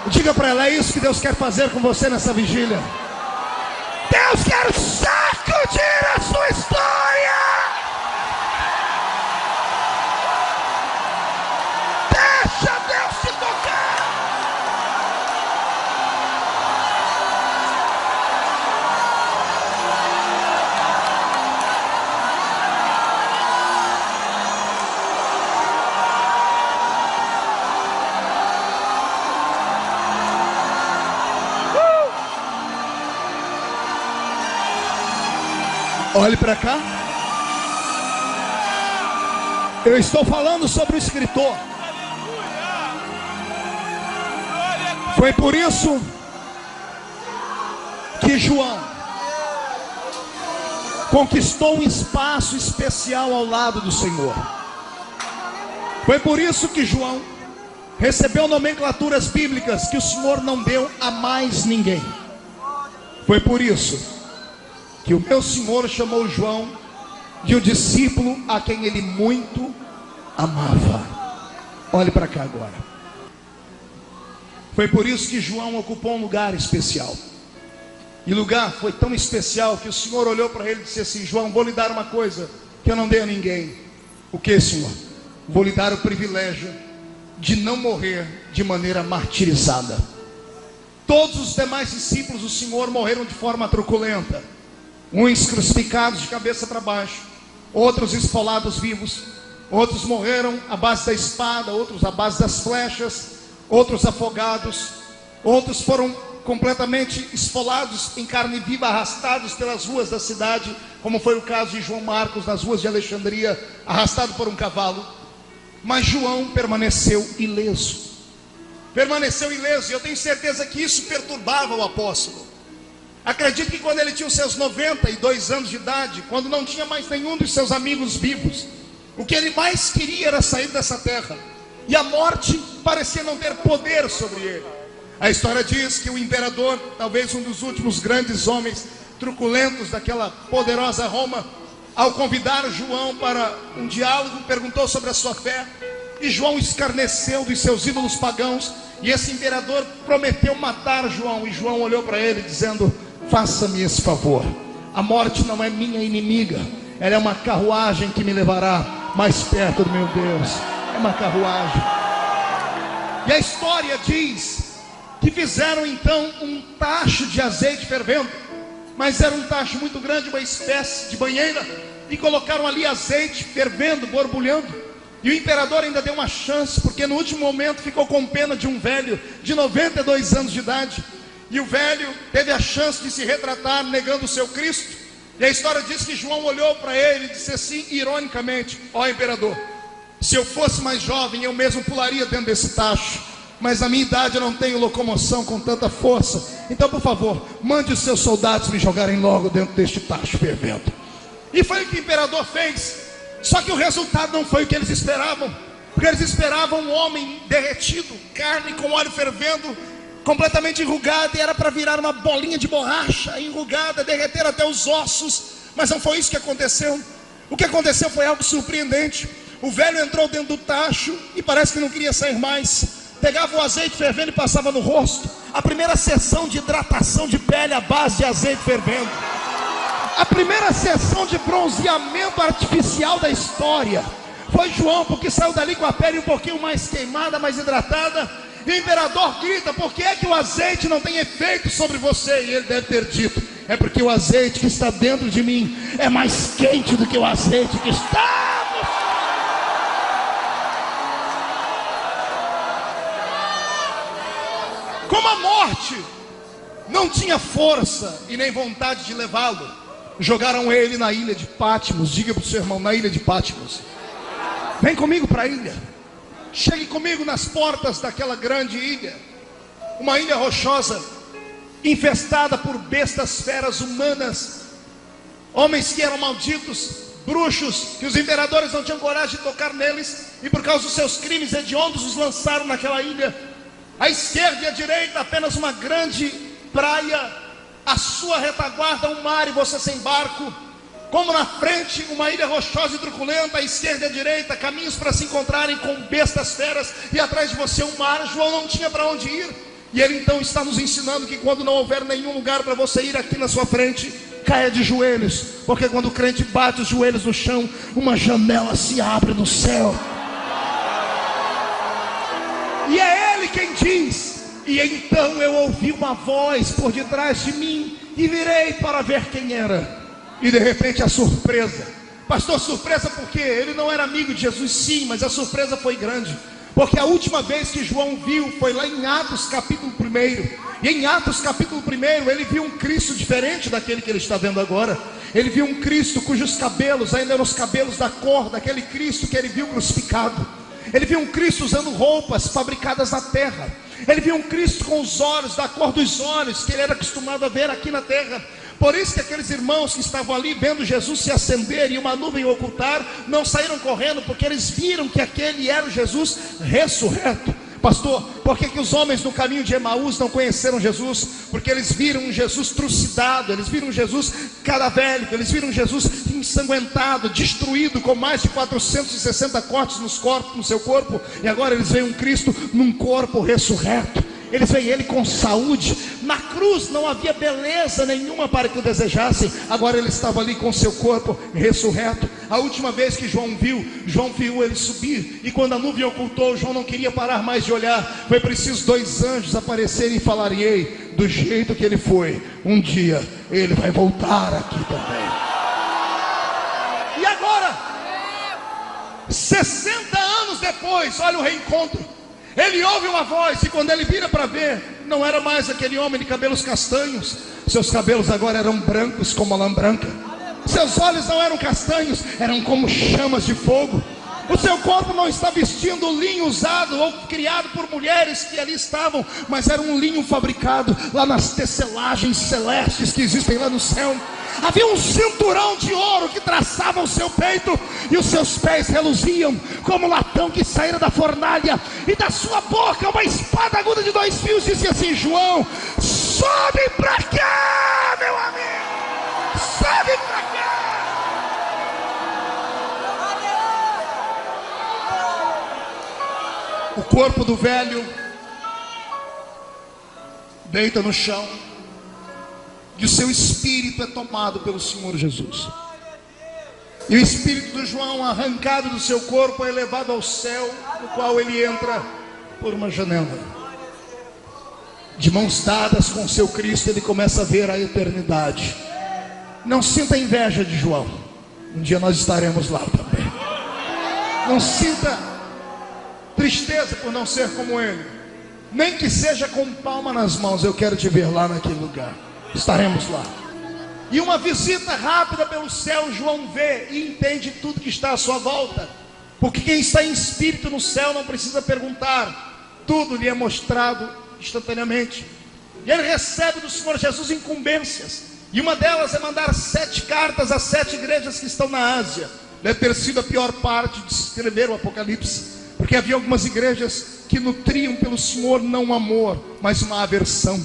Diga para ela, é isso que Deus quer fazer com você nessa vigília. Deus quer sacudir a sua história. Deixa Deus te tocar. Olhe para cá. Eu estou falando sobre o escritor. Foi por isso que João conquistou um espaço especial ao lado do Senhor. Foi por isso que João recebeu nomenclaturas bíblicas que o Senhor não deu a mais ninguém. Foi por isso que o meu Senhor chamou João de um discípulo a quem ele muito amava. Olhe para cá agora. Foi por isso que João ocupou um lugar especial. E o lugar foi tão especial que o Senhor olhou para ele e disse assim: João, vou lhe dar uma coisa que eu não dei a ninguém. O que, Senhor? Vou lhe dar o privilégio de não morrer de maneira martirizada. Todos os demais discípulos do Senhor morreram de forma truculenta. Uns crucificados de cabeça para baixo, outros esfolados vivos, outros morreram à base da espada, outros à base das flechas, outros afogados, outros foram completamente esfolados em carne viva, arrastados pelas ruas da cidade, como foi o caso de João Marcos nas ruas de Alexandria, arrastado por um cavalo. Mas João permaneceu ileso. Permaneceu ileso, e eu tenho certeza que isso perturbava o apóstolo. Acredito que quando ele tinha os seus 92 anos de idade, quando não tinha mais nenhum dos seus amigos vivos, o que ele mais queria era sair dessa terra, e a morte parecia não ter poder sobre ele. A história diz que o imperador, talvez um dos últimos grandes homens truculentos daquela poderosa Roma, ao convidar João para um diálogo, perguntou sobre a sua fé, e João escarneceu dos seus ídolos pagãos, e esse imperador prometeu matar João, e João olhou para ele dizendo: faça-me esse favor, a morte não é minha inimiga, ela é uma carruagem que me levará mais perto do meu Deus. É uma carruagem. E a história diz que fizeram então um tacho de azeite fervendo, mas era um tacho muito grande, uma espécie de banheira, e colocaram ali azeite fervendo, borbulhando. E o imperador ainda deu uma chance, porque no último momento ficou com pena de um velho de 92 anos de idade. E o velho teve a chance de se retratar negando o seu Cristo. E a história diz que João olhou para ele e disse assim, ironicamente: ó imperador, se eu fosse mais jovem eu mesmo pularia dentro desse tacho, mas na minha idade eu não tenho locomoção com tanta força. Então por favor, mande os seus soldados me jogarem logo dentro deste tacho fervendo. E foi o que o imperador fez. Só que o resultado não foi o que eles esperavam, porque eles esperavam um homem derretido, carne com óleo fervendo, completamente enrugada, e era para virar uma bolinha de borracha enrugada, derreter até os ossos. Mas não foi isso que aconteceu. O que aconteceu foi algo surpreendente. O velho entrou dentro do tacho e parece que não queria sair mais. Pegava o azeite fervendo e passava no rosto. A primeira sessão de hidratação de pele à base de azeite fervendo. A primeira sessão de bronzeamento artificial da história. Foi João, porque saiu dali com a pele um pouquinho mais queimada, mais hidratada. E o imperador grita: por que é que o azeite não tem efeito sobre você? E ele deve ter dito: é porque o azeite que está dentro de mim é mais quente do que o azeite que está no céu. Como a morte não tinha força e nem vontade de levá-lo, jogaram ele na ilha de Patmos. Diga para o seu irmão: na ilha de Patmos. Vem comigo para a ilha. Chegue comigo nas portas daquela grande ilha. Uma ilha rochosa, infestada por bestas feras humanas, homens que eram malditos, bruxos, que os imperadores não tinham coragem de tocar neles, e por causa dos seus crimes hediondos os lançaram naquela ilha. À esquerda e à direita apenas uma grande praia, à sua retaguarda um mar e você sem barco. Como na frente uma ilha rochosa e truculenta, à esquerda e à direita caminhos para se encontrarem com bestas feras, e atrás de você um mar. João não tinha para onde ir, e ele então está nos ensinando que quando não houver nenhum lugar para você ir aqui na sua frente, caia de joelhos, porque quando o crente bate os joelhos no chão, uma janela se abre no céu, e é ele quem diz: e então eu ouvi uma voz por detrás de mim, e virei para ver quem era. E de repente a surpresa, pastor, surpresa porque ele não era amigo de Jesus, sim, mas a surpresa foi grande, porque a última vez que João viu foi lá em Atos capítulo 1, e em Atos capítulo 1 ele viu um Cristo diferente daquele que ele está vendo agora. Ele viu um Cristo cujos cabelos ainda eram os cabelos da cor daquele Cristo que ele viu crucificado. Ele viu um Cristo usando roupas fabricadas na terra. Ele viu um Cristo com os olhos da cor dos olhos que ele era acostumado a ver aqui na terra. Por isso que aqueles irmãos que estavam ali vendo Jesus se acender e uma nuvem ocultar, não saíram correndo, porque eles viram que aquele era o Jesus ressurreto. Pastor, por que os homens no caminho de Emaús não conheceram Jesus? Porque eles viram um Jesus trucidado, eles viram um Jesus cadavérico, eles viram um Jesus ensanguentado, destruído, com mais de 460 cortes no seu corpo. E agora eles veem um Cristo num corpo ressurreto. Eles veem ele com saúde. Na cruz não havia beleza nenhuma para que o desejassem. Agora ele estava ali com seu corpo ressurreto. A última vez que João viu ele subir. E quando a nuvem ocultou, João não queria parar mais de olhar. Foi preciso 2 anjos aparecerem e falarem: ei, do jeito que ele foi, um dia ele vai voltar aqui também. E agora, 60 anos depois, olha o reencontro. Ele ouve uma voz, e quando ele vira para ver, não era mais aquele homem de cabelos castanhos. Seus cabelos agora eram brancos como a lã branca. Seus olhos não eram castanhos, eram como chamas de fogo. O seu corpo não está vestindo linho usado ou criado por mulheres que ali estavam, mas era um linho fabricado lá nas tecelagens celestes que existem lá no céu. Havia um cinturão de ouro que traçava o seu peito, e os seus pés reluziam como latão que saíra da fornalha, e da sua boca uma espada aguda de 2 fios dizia assim: João, sobe para cá, meu amigo, sobe para cá. O corpo do velho deita no chão, e o seu espírito é tomado pelo Senhor Jesus. E o espírito do João, arrancado do seu corpo, é levado ao céu, no qual ele entra por uma janela. De mãos dadas com seu Cristo, ele começa a ver a eternidade. Não sinta inveja de João, um dia nós estaremos lá também. Não sinta tristeza por não ser como ele, nem que seja com palma nas mãos. Eu quero te ver lá naquele lugar. Estaremos lá. E uma visita rápida pelo céu, João vê e entende tudo que está à sua volta, porque quem está em espírito no céu não precisa perguntar, tudo lhe é mostrado instantaneamente. E ele recebe do Senhor Jesus incumbências, e uma delas é mandar 7 cartas às 7 igrejas que estão na Ásia. Deve ter sido a pior parte de escrever o Apocalipse, porque havia algumas igrejas que nutriam pelo Senhor não um amor, mas uma aversão.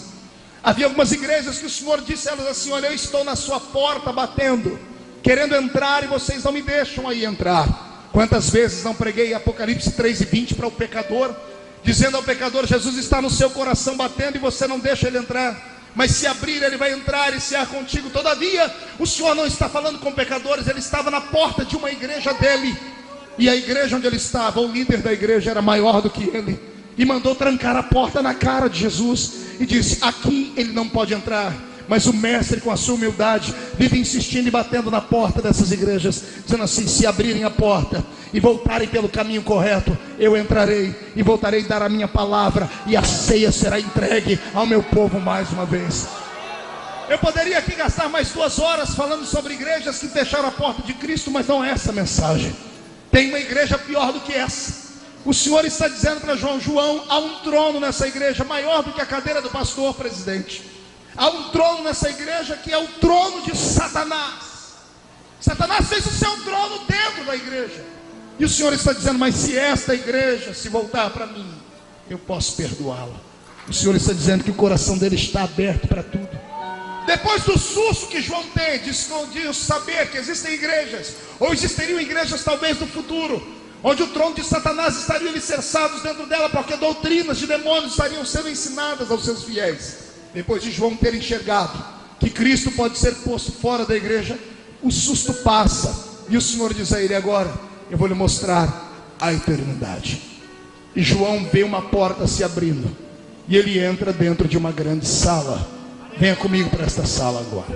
Havia algumas igrejas que o Senhor disse a elas assim: olha, eu estou na sua porta batendo, querendo entrar, e vocês não me deixam aí entrar. Quantas vezes não preguei Apocalipse 3:20 para o pecador, dizendo ao pecador: Jesus está no seu coração batendo, e você não deixa ele entrar. Mas se abrir, ele vai entrar e cear contigo. Todavia, o Senhor não está falando com pecadores, ele estava na porta de uma igreja dele. E a igreja onde ele estava, o líder da igreja era maior do que ele, e mandou trancar a porta na cara de Jesus, e disse: aqui ele não pode entrar. Mas o mestre, com a sua humildade, vive insistindo e batendo na porta dessas igrejas, dizendo assim: se abrirem a porta e voltarem pelo caminho correto, eu entrarei e voltarei a dar a minha palavra, e a ceia será entregue ao meu povo mais uma vez. Eu poderia aqui gastar mais 2 horas falando sobre igrejas que fecharam a porta de Cristo, mas não é essa a mensagem. Tem uma igreja pior do que essa. O Senhor está dizendo para João: João, há um trono nessa igreja maior do que a cadeira do pastor presidente. Há um trono nessa igreja que é o trono de Satanás. Satanás fez o seu trono dentro da igreja. E o Senhor está dizendo: mas se esta igreja se voltar para mim, eu posso perdoá-la. O Senhor está dizendo que o coração dele está aberto para tudo. Depois do susto que João tem de saber que existem igrejas, ou existiriam igrejas talvez no futuro, onde o trono de Satanás estaria alicerçado dentro dela, porque doutrinas de demônios estariam sendo ensinadas aos seus fiéis. Depois de João ter enxergado que Cristo pode ser posto fora da igreja, o susto passa, e o Senhor diz a ele: agora eu vou lhe mostrar a eternidade. E João vê uma porta se abrindo, e ele entra dentro de uma grande sala. Venha comigo para esta sala agora.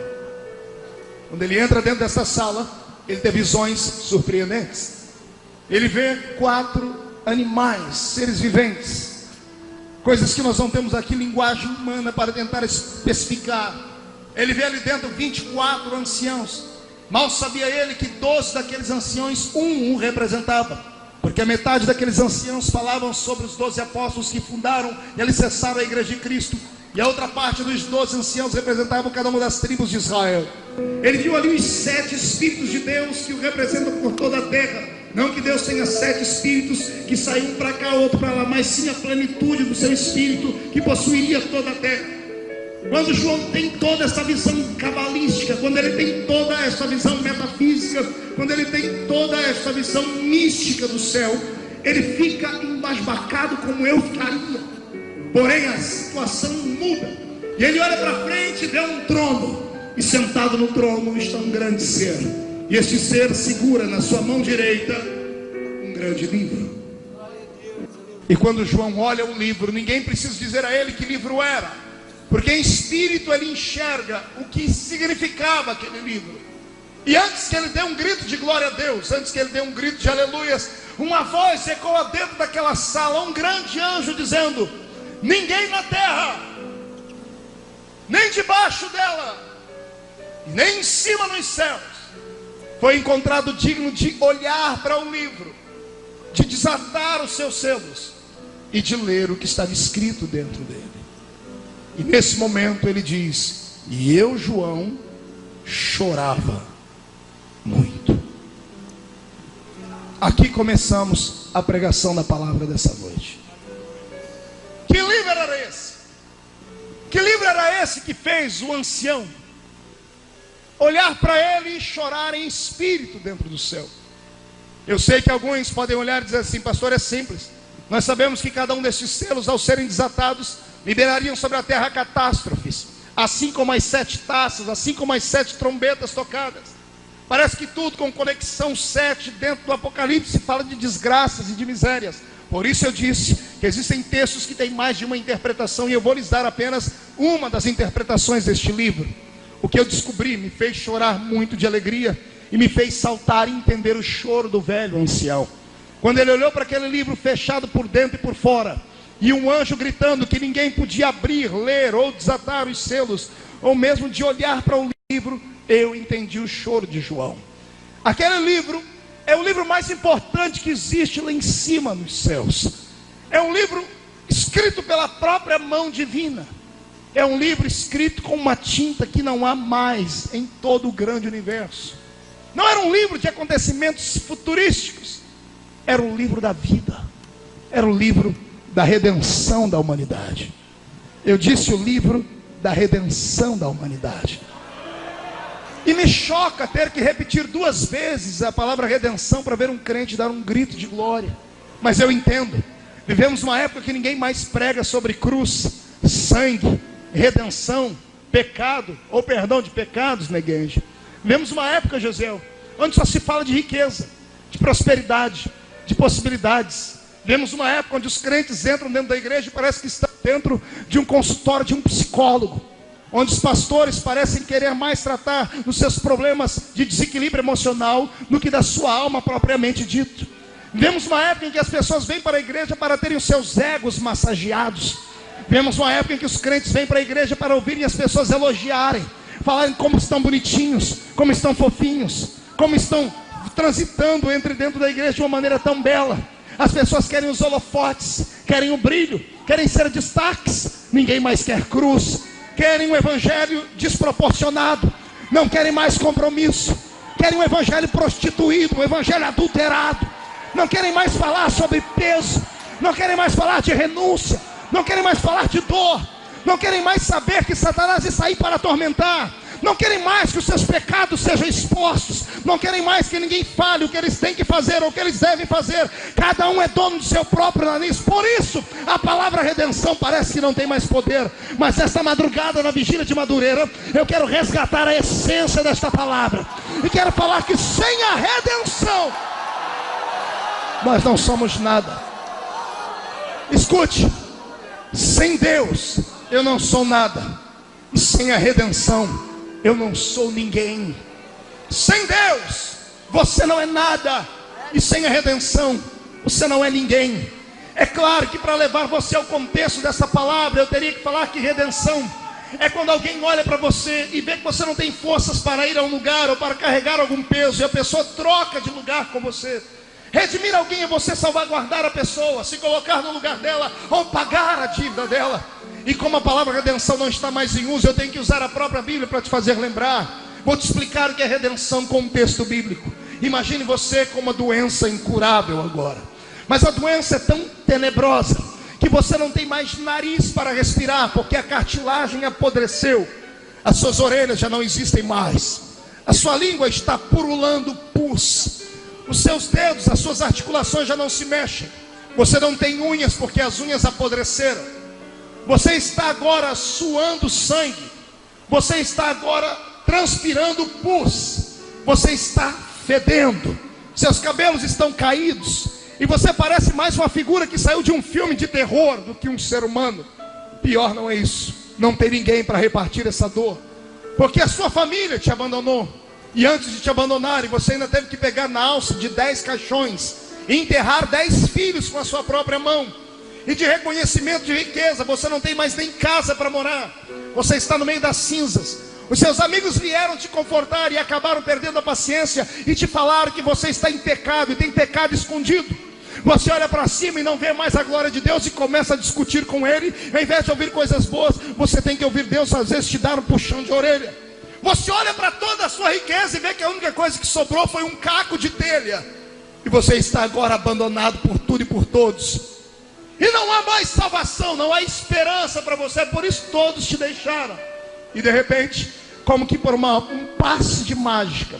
Quando ele entra dentro dessa sala, ele tem visões surpreendentes. Ele vê 4 animais, seres viventes, coisas que nós não temos aqui linguagem humana para tentar especificar. Ele vê ali dentro 24 anciãos. Mal sabia ele que 12 daqueles anciãos, um representava, porque a metade daqueles anciãos falavam sobre os 12 apóstolos que fundaram e alicerçaram a igreja de Cristo, e a outra parte dos 12 anciãos representavam cada uma das tribos de Israel. Ele viu ali os 7 Espíritos de Deus que o representam por toda a terra. Não que Deus tenha 7 Espíritos que saíam para cá, outro para lá, mas sim a plenitude do seu Espírito que possuiria toda a terra. Quando João tem toda essa visão cabalística, quando ele tem toda essa visão metafísica, quando ele tem toda essa visão mística do céu, ele fica embasbacado como eu ficaria. Porém a situação muda, e ele olha para frente e vê um trono, e sentado no trono está um grande ser, e este ser segura na sua mão direita um grande livro. E quando João olha o livro, ninguém precisa dizer a ele que livro era, porque em espírito ele enxerga o que significava aquele livro. E antes que ele dê um grito de glória a Deus, antes que ele dê um grito de aleluias, uma voz ecoa dentro daquela sala, um grande anjo dizendo: ninguém na terra, nem debaixo dela, nem em cima nos céus, foi encontrado digno de olhar para o livro, de desatar os seus selos e de ler o que estava escrito dentro dele. E nesse momento ele diz: e eu, João, chorava muito. Aqui começamos a pregação da palavra dessa noite. Que livro era esse? Que livro era esse que fez o ancião olhar para ele e chorar em espírito dentro do céu? Eu sei que alguns podem olhar e dizer assim: pastor, é simples. Nós sabemos que cada um desses selos, ao serem desatados, liberariam sobre a terra catástrofes, assim como as 7 taças, assim como as 7 trombetas tocadas. Parece que tudo com conexão 7 dentro do Apocalipse fala de desgraças e de misérias. Por isso eu disse que existem textos que têm mais de uma interpretação, e eu vou lhes dar apenas uma das interpretações deste livro. O que eu descobri me fez chorar muito de alegria e me fez saltar e entender o choro do velho ancião. Quando ele olhou para aquele livro fechado por dentro e por fora, e um anjo gritando que ninguém podia abrir, ler ou desatar os selos, ou mesmo de olhar para o livro, eu entendi o choro de João. Aquele livro é o livro mais importante que existe lá em cima nos céus. É um livro escrito pela própria mão divina. É um livro escrito com uma tinta que não há mais em todo o grande universo. Não era um livro de acontecimentos futurísticos. Era um livro da vida. Era um livro da redenção da humanidade. Eu disse o livro da redenção da humanidade. E me choca ter que repetir 2 vezes a palavra redenção para ver um crente dar um grito de glória. Mas eu entendo. Vivemos uma época que ninguém mais prega sobre cruz, sangue, redenção, pecado, ou perdão de pecados na igreja. Vivemos uma época, José, onde só se fala de riqueza, de prosperidade, de possibilidades. Vivemos uma época onde os crentes entram dentro da igreja e parece que estão dentro de um consultório de um psicólogo, onde os pastores parecem querer mais tratar dos seus problemas de desequilíbrio emocional do que da sua alma propriamente dito. Vivemos uma época em que as pessoas vêm para a igreja para terem os seus egos massageados. Vivemos uma época em que os crentes vêm para a igreja para ouvirem as pessoas elogiarem, falarem como estão bonitinhos, como estão fofinhos, como estão transitando dentro da igreja de uma maneira tão bela. As pessoas querem os holofotes, querem o brilho, querem ser destaques. Ninguém mais quer cruz. Querem um evangelho desproporcionado, não querem mais compromisso. querem um evangelho prostituído, um evangelho adulterado. Não querem mais falar sobre peso, não querem mais falar de renúncia, não querem mais falar de dor, não querem mais saber que Satanás está aí para atormentar, não querem mais que os seus pecados sejam expostos, não querem mais que ninguém fale o que eles têm que fazer ou o que eles devem fazer. Cada um é dono do seu próprio nariz. Por isso a palavra redenção parece que não tem mais poder. Mas esta madrugada, na vigília de Madureira, eu quero resgatar a essência desta palavra, e quero falar que sem a redenção nós não somos nada. Escute, sem Deus eu não sou nada, e sem a redenção eu não sou ninguém. Sem Deus você não é nada, e sem a redenção você não é ninguém. É claro que para levar você ao contexto dessa palavra, eu teria que falar que redenção é quando alguém olha para você e vê que você não tem forças para ir a um lugar ou para carregar algum peso, e a pessoa troca de lugar com você. Redimir alguém é você salvaguardar a pessoa, se colocar no lugar dela ou pagar a dívida dela. E como a palavra redenção não está mais em uso, eu tenho que usar a própria Bíblia para te fazer lembrar. Vou te explicar o que é redenção com um texto bíblico. Imagine você com uma doença incurável agora, mas a doença é tão tenebrosa que você não tem mais nariz para respirar, porque a cartilagem apodreceu, as suas orelhas já não existem mais, a sua língua está purulando pus, os seus dedos, as suas articulações já não se mexem, você não tem unhas porque as unhas apodreceram, você está agora suando sangue, você está agora transpirando pus, você está fedendo, seus cabelos estão caídos, e você parece mais uma figura que saiu de um filme de terror do que um ser humano. Pior não é isso, não tem ninguém para repartir essa dor, porque a sua família te abandonou, e antes de te abandonarem, você ainda teve que pegar na alça de 10 caixões e enterrar 10 filhos com a sua própria mão. E de reconhecimento de riqueza, você não tem mais nem casa para morar, você está no meio das cinzas. Os seus amigos vieram te confortar e acabaram perdendo a paciência e te falaram que você está em pecado e tem pecado escondido. Você olha para cima e não vê mais a glória de Deus e começa a discutir com Ele. Ao invés de ouvir coisas boas, você tem que ouvir Deus às vezes te dar um puxão de orelha. Você olha para toda a sua riqueza e vê que a única coisa que sobrou foi um caco de telha, e você está agora abandonado por tudo e por todos, e não há mais salvação, não há esperança para você. Por isso todos te deixaram. E de repente, como que por um passe de mágica,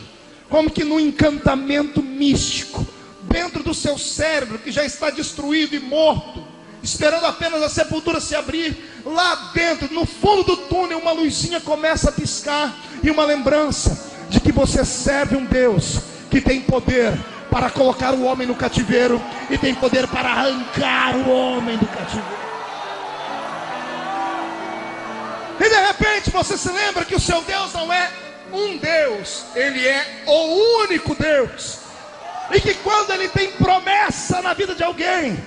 como que num encantamento místico, dentro do seu cérebro que já está destruído e morto, esperando apenas a sepultura se abrir, lá dentro, no fundo do túnel, uma luzinha começa a piscar, e uma lembrança de que você serve um Deus que tem poder para colocar o homem no cativeiro, e tem poder para arrancar o homem do cativeiro. E de repente você se lembra que o seu Deus não é um Deus, Ele é o único Deus, e que quando Ele tem promessa na vida de alguém,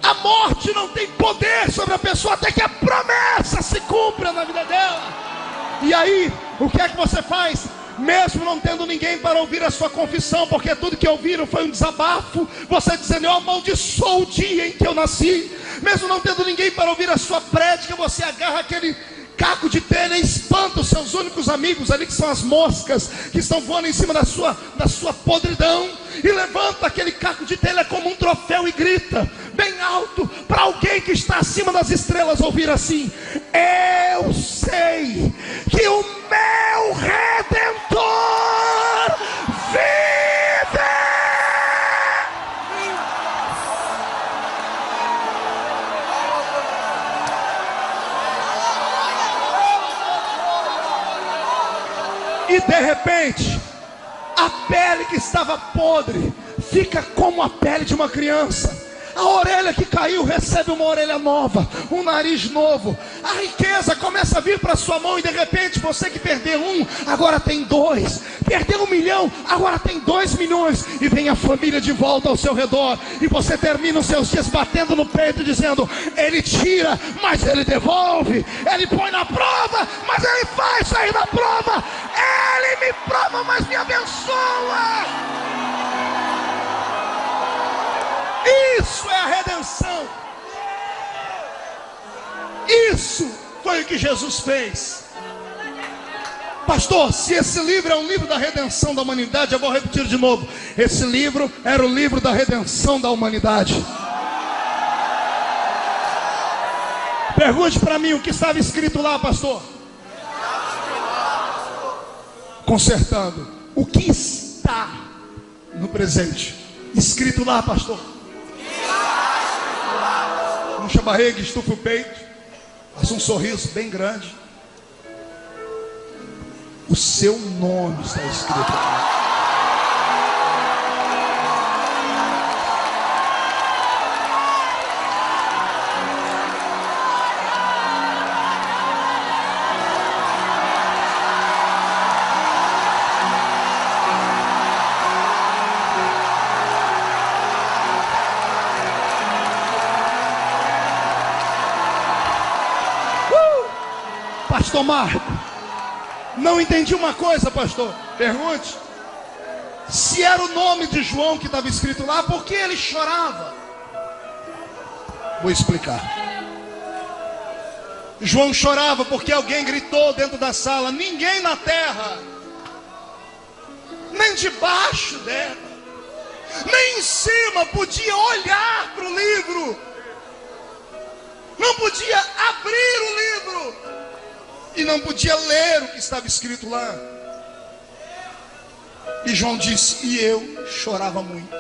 a morte não tem poder sobre a pessoa até que a promessa se cumpra na vida dela. E aí, o que é que você faz? Mesmo não tendo ninguém para ouvir a sua confissão, porque tudo que ouviram foi um desabafo, você dizendo: eu amaldiçoo o dia em que eu nasci. Mesmo não tendo ninguém para ouvir a sua prédica, você agarra aquele caco de telha e espanta os seus únicos amigos ali, que são as moscas que estão voando em cima da sua podridão, e levanta aquele caco de telha como um troféu e grita bem alto para alguém que está acima das estrelas ouvir assim: eu sei que o meu Redentor vive. E de repente, a pele que estava podre fica como a pele de uma criança. A orelha que caiu recebe uma orelha nova, um nariz novo. A riqueza começa a vir para sua mão, e de repente você que perdeu um, agora tem 2. Perdeu 1 milhão, agora tem 2 milhões. E vem a família de volta ao seu redor, e você termina os seus dias batendo no peito, dizendo: Ele tira, mas Ele devolve. Ele põe na prova, mas Ele faz sair da prova. Ele me prova, mas me abençoa. Isso é a redenção. Isso foi o que Jesus fez. Pastor, se esse livro é um livro da redenção da humanidade, eu vou repetir de novo. Esse livro era o livro da redenção da humanidade. Pergunte para mim o que estava escrito lá, pastor. Consertando. O que está no presente escrito lá, pastor? Puxa a barriga, estufa o peito, faça um sorriso bem grande. O seu nome está escrito lá. Pastor Marco, não entendi uma coisa, pastor. Pergunte. Se era o nome de João que estava escrito lá, por que ele chorava? Vou explicar. João chorava porque alguém gritou dentro da sala. Ninguém na terra, nem debaixo dela, nem em cima podia olhar para o livro. Não podia abrir o livro. E não podia ler o que estava escrito lá. E João disse, e eu chorava muito.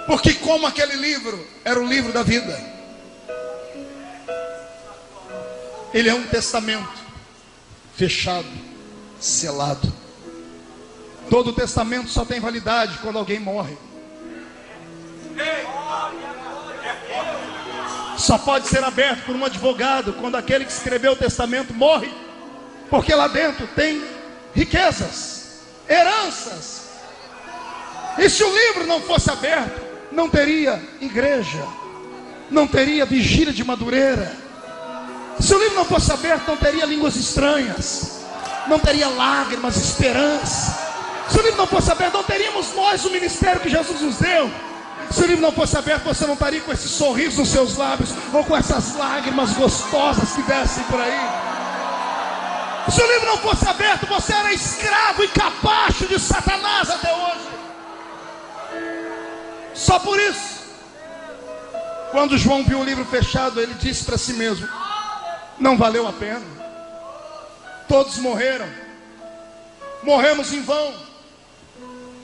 Porque como aquele livro era o livro da vida, ele é um testamento fechado, selado. Todo testamento só tem validade quando alguém morre. Só pode ser aberto por um advogado quando aquele que escreveu o testamento morre. Porque lá dentro tem riquezas, heranças. E se o livro não fosse aberto, não teria igreja, não teria vigília de Madureira. Se o livro não fosse aberto, não teria línguas estranhas, não teria lágrimas, esperança. Se o livro não fosse aberto, não teríamos nós o ministério que Jesus nos deu. Se o livro não fosse aberto, você não estaria com esse sorriso nos seus lábios, ou com essas lágrimas gostosas que descem por aí. Se o livro não fosse aberto, você era escravo e capacho de Satanás até hoje. Só por isso, quando João viu o livro fechado, ele disse para si mesmo, não valeu a pena. Todos morreram. Morremos em vão.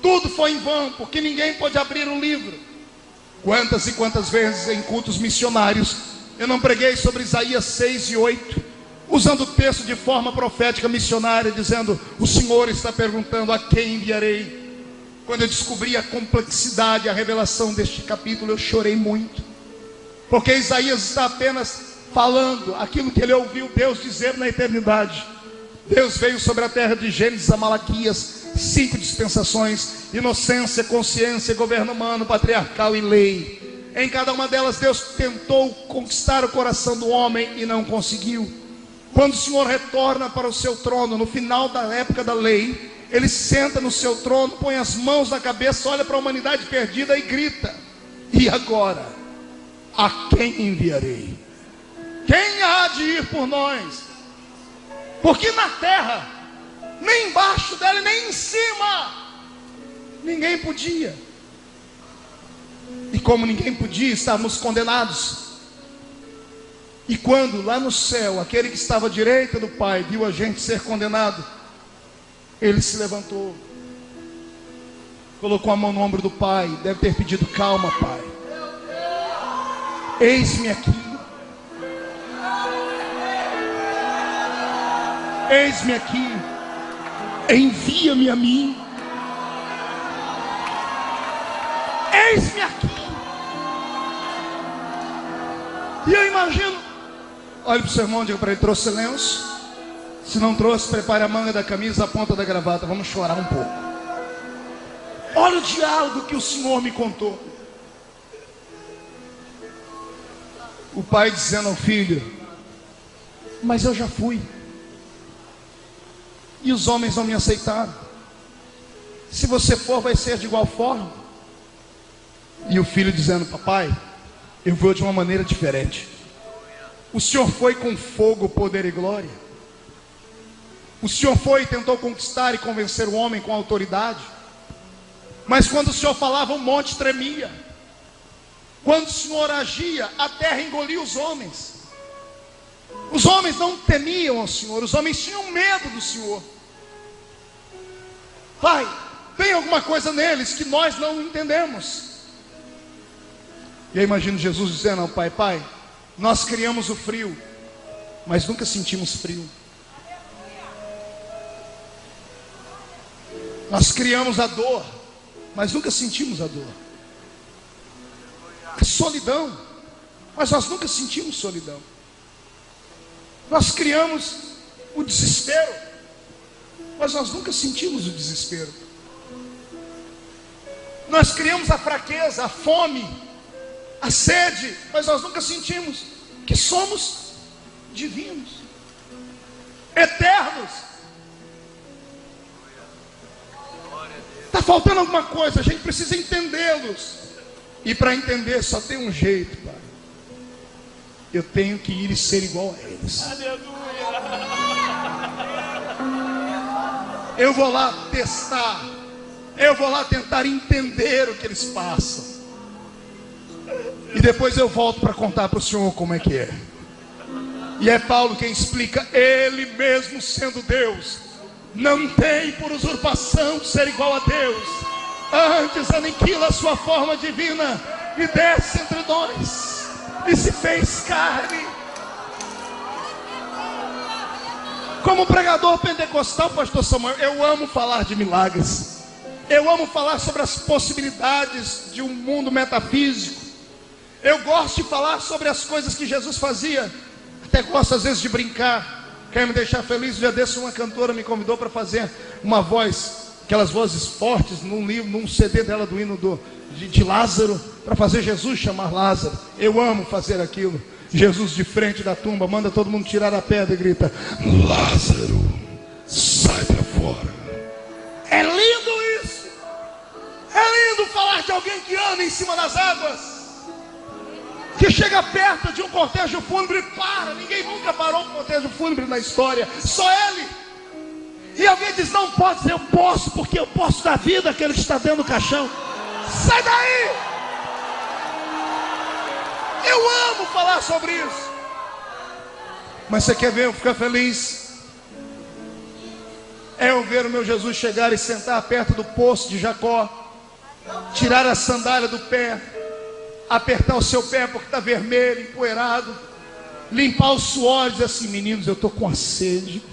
Tudo foi em vão, porque ninguém pôde abrir o livro. Quantas e quantas vezes em cultos missionários eu não preguei sobre Isaías 6 e 8, usando o texto de forma profética missionária, dizendo, o Senhor está perguntando, a quem enviarei? Quando eu descobri a complexidade, a revelação deste capítulo, eu chorei muito. Porque Isaías está apenas falando aquilo que ele ouviu Deus dizer na eternidade. Deus veio sobre a terra de Gênesis a Malaquias, 5 dispensações: inocência, consciência, governo humano, patriarcal e lei. Em cada uma delas Deus tentou conquistar o coração do homem e não conseguiu. Quando o Senhor retorna para o seu trono, no final da época da lei, Ele senta no seu trono, põe as mãos na cabeça, olha para a humanidade perdida e grita, e agora? A quem enviarei? Quem há de ir por nós? Porque na terra, nem embaixo dela, nem em cima, ninguém podia. E como ninguém podia, estávamos condenados. E quando lá no céu, aquele que estava à direita do Pai viu a gente ser condenado, ele se levantou, colocou a mão no ombro do Pai, deve ter pedido, calma, Pai, eis-me aqui. Eis-me aqui, envia-me a mim. Eis-me aqui. E eu imagino, olhe para o seu irmão, diga para ele, trouxe lenço? Se não trouxe, prepare a manga da camisa, a ponta da gravata, vamos chorar um pouco. Olha o diálogo que o Senhor me contou. O pai dizendo ao filho, mas eu já fui. E os homens não me aceitaram. Se você for, vai ser de igual forma. E o filho dizendo, papai, eu vou de uma maneira diferente. O Senhor foi com fogo, poder e glória. O Senhor foi e tentou conquistar e convencer o homem com autoridade. Mas quando o Senhor falava, o monte tremia. Quando o Senhor agia, a terra engolia os homens. Os homens não temiam ao Senhor, os homens tinham medo do Senhor. Pai, tem alguma coisa neles que nós não entendemos. E aí imagino Jesus dizendo ao Pai: Pai, nós criamos o frio, mas nunca sentimos frio. Nós criamos a dor, mas nunca sentimos a dor. A solidão, mas nós nunca sentimos solidão. Nós criamos o desespero, mas nós nunca sentimos o desespero. Nós criamos a fraqueza, a fome, a sede, mas nós nunca sentimos que somos divinos, eternos. Está faltando alguma coisa, a gente precisa entendê-los. E para entender só tem um jeito, Pai. Eu tenho que ir e ser igual a eles. Eu vou lá testar. Eu vou lá tentar entender o que eles passam. E depois eu volto para contar para o Senhor como é que é. E é Paulo quem explica: ele mesmo sendo Deus, não tem por usurpação ser igual a Deus. Antes aniquila a sua forma divina e desce entre nós e se fez carne. Como pregador pentecostal, pastor Samuel, eu amo falar de milagres. Eu amo falar sobre as possibilidades de um mundo metafísico. Eu gosto de falar sobre as coisas que Jesus fazia. Até gosto às vezes de brincar. Quer me deixar feliz? Um dia desse uma cantora me convidou para fazer uma voz, aquelas vozes fortes, num livro, num CD dela do hino de Lázaro, para fazer Jesus chamar Lázaro. Eu amo fazer aquilo. Jesus de frente da tumba, manda todo mundo tirar a pedra e grita: Lázaro, sai para fora. É lindo isso. É lindo falar de alguém que anda em cima das águas, que chega perto de um cortejo fúnebre e para. Ninguém nunca parou um cortejo fúnebre na história, só ele. E alguém diz: não pode dizer, eu posso, porque eu posso dar vida àquele que está dentro do caixão. Sai daí! Eu amo falar sobre isso. Mas você quer ver eu ficar feliz? É eu ver o meu Jesus chegar e sentar perto do poço de Jacó, tirar a sandália do pé, apertar o seu pé porque está vermelho, empoeirado, limpar o suor e dizer assim: meninos, eu estou com a sede,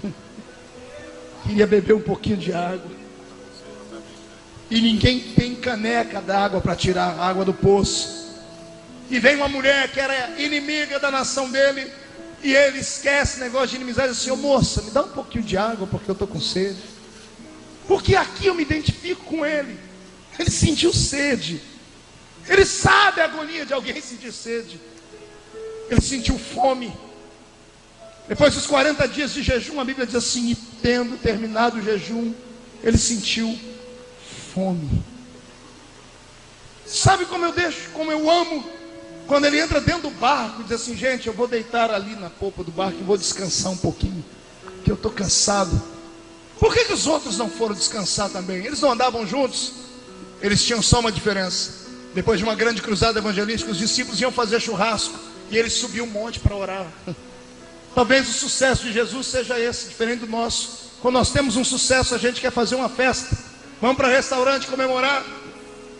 queria beber um pouquinho de água. E ninguém tem caneca d'água para tirar a água do poço. E vem uma mulher que era inimiga da nação dele, e ele esquece o negócio de inimizade e diz assim: ô moça, me dá um pouquinho de água porque eu estou com sede. Porque aqui eu me identifico com ele. Ele sentiu sede. Ele sabe a agonia de alguém sentir sede. Ele sentiu fome. Depois dos 40 dias de jejum, a Bíblia diz assim: e tendo terminado o jejum, ele sentiu fome. Sabe como eu amo quando ele entra dentro do barco e diz assim: gente, eu vou deitar ali na polpa do barco e vou descansar um pouquinho, que eu estou cansado. Por que os outros não foram descansar também? Eles não andavam juntos? Eles tinham só uma diferença. Depois de uma grande cruzada evangelística, os discípulos iam fazer churrasco e ele subiu um monte para orar. Talvez o sucesso de Jesus seja esse, diferente do nosso. Quando nós temos um sucesso, a gente quer fazer uma festa. Vamos para restaurante comemorar,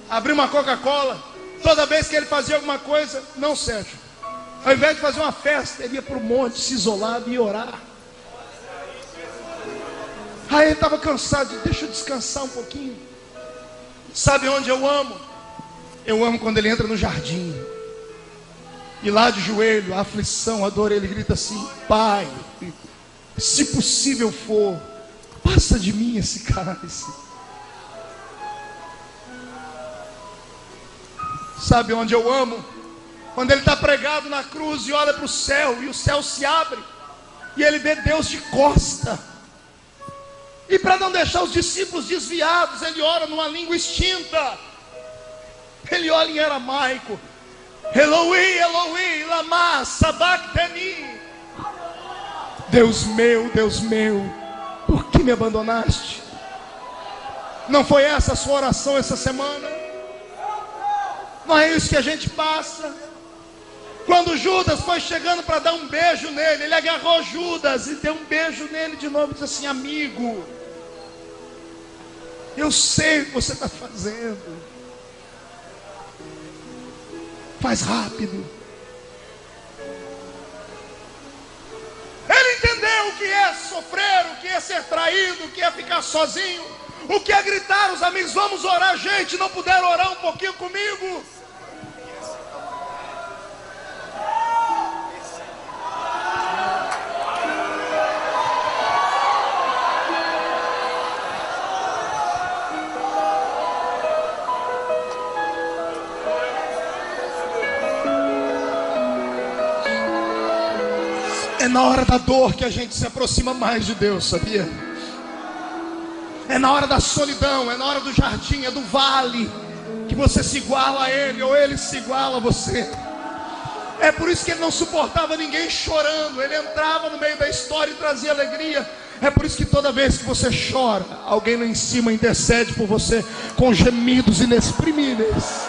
abrir uma Coca-Cola. Toda vez que ele fazia alguma coisa, não, Sérgio, ao invés de fazer uma festa, ele ia para o monte, se isolava e orar. Aí ele estava cansado, deixa eu descansar um pouquinho. Sabe onde eu amo? Eu amo quando ele entra no jardim, e lá de joelho, a aflição, a dor, ele grita assim: Pai, se possível for, passa de mim esse cálice. Sabe onde eu amo? Quando ele está pregado na cruz e olha para o céu, e o céu se abre, e ele vê Deus de costa. E para não deixar os discípulos desviados, ele ora numa língua extinta. Ele olha em aramaico: Eloi, Eloi, lama sabachthani. Deus meu, Por que me abandonaste? Não foi essa a sua oração essa semana? Não é isso que a gente passa? Quando Judas foi chegando para dar um beijo nele, ele agarrou Judas e deu um beijo nele de novo e disse assim: amigo, eu sei o que você está fazendo, faz rápido. Ele entendeu o que é sofrer, o que é ser traído, o que é ficar sozinho, o que é gritar os amigos: vamos orar, gente, não puderam orar um pouquinho comigo? É na hora da dor que a gente se aproxima mais de Deus, sabia? É na hora da solidão, é na hora do jardim, é do vale, que você se iguala a Ele, ou Ele se iguala a você. É por isso que Ele não suportava ninguém chorando. Ele entrava no meio da história e trazia alegria. É por isso que toda vez que você chora, alguém lá em cima intercede por você com gemidos inexprimíveis.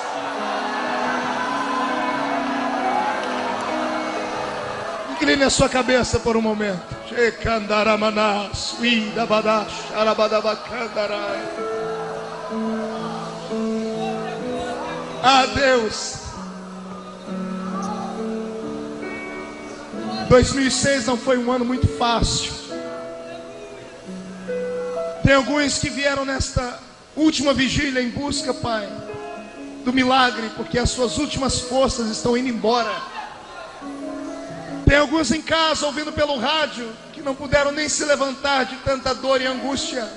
Incline a sua cabeça por um momento. Ah, Deus, 2006 não foi um ano muito fácil. Tem alguns que vieram nesta última vigília em busca, Pai, do milagre, porque as suas últimas forças estão indo embora. Tem alguns em casa ouvindo pelo rádio que não puderam nem se levantar de tanta dor e angústia.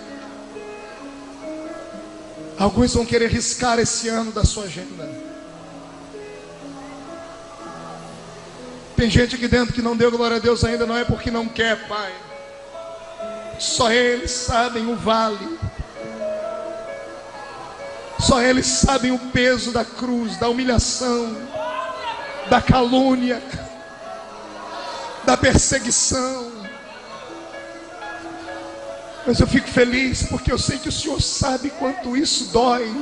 Alguns vão querer riscar esse ano da sua agenda. Tem gente aqui dentro que não deu glória a Deus ainda, não é porque não quer, Pai. Só eles sabem o vale. Só eles sabem o peso da cruz, da humilhação, da calúnia, da perseguição. Mas eu fico feliz porque eu sei que o Senhor sabe quanto isso dói.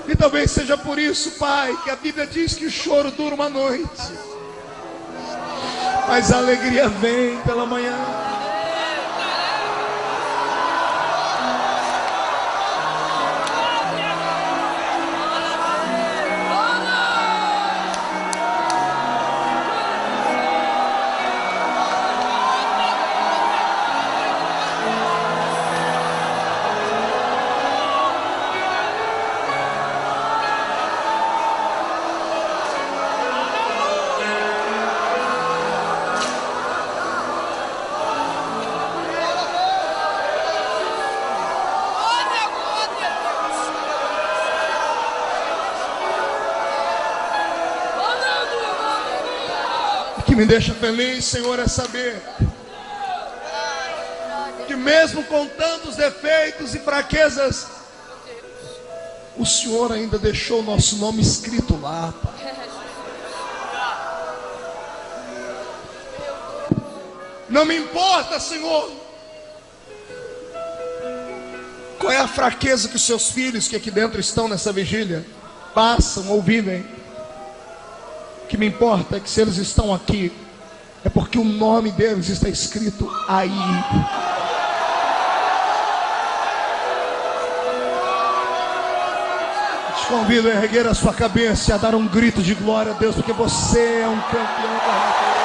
E talvez seja por isso, Pai, que a Bíblia diz que o choro dura uma noite, mas a alegria vem pela manhã. O que me deixa feliz, Senhor, é saber que mesmo com tantos defeitos e fraquezas, o Senhor ainda deixou o nosso nome escrito lá, Pai. Não me importa, Senhor, qual é a fraqueza que os seus filhos que aqui dentro estão nessa vigília passam ou vivem. O que me importa é que se eles estão aqui, é porque o nome deles está escrito aí. Te convido a erguer a sua cabeça e a dar um grito de glória a Deus, porque você é um campeão da natureza.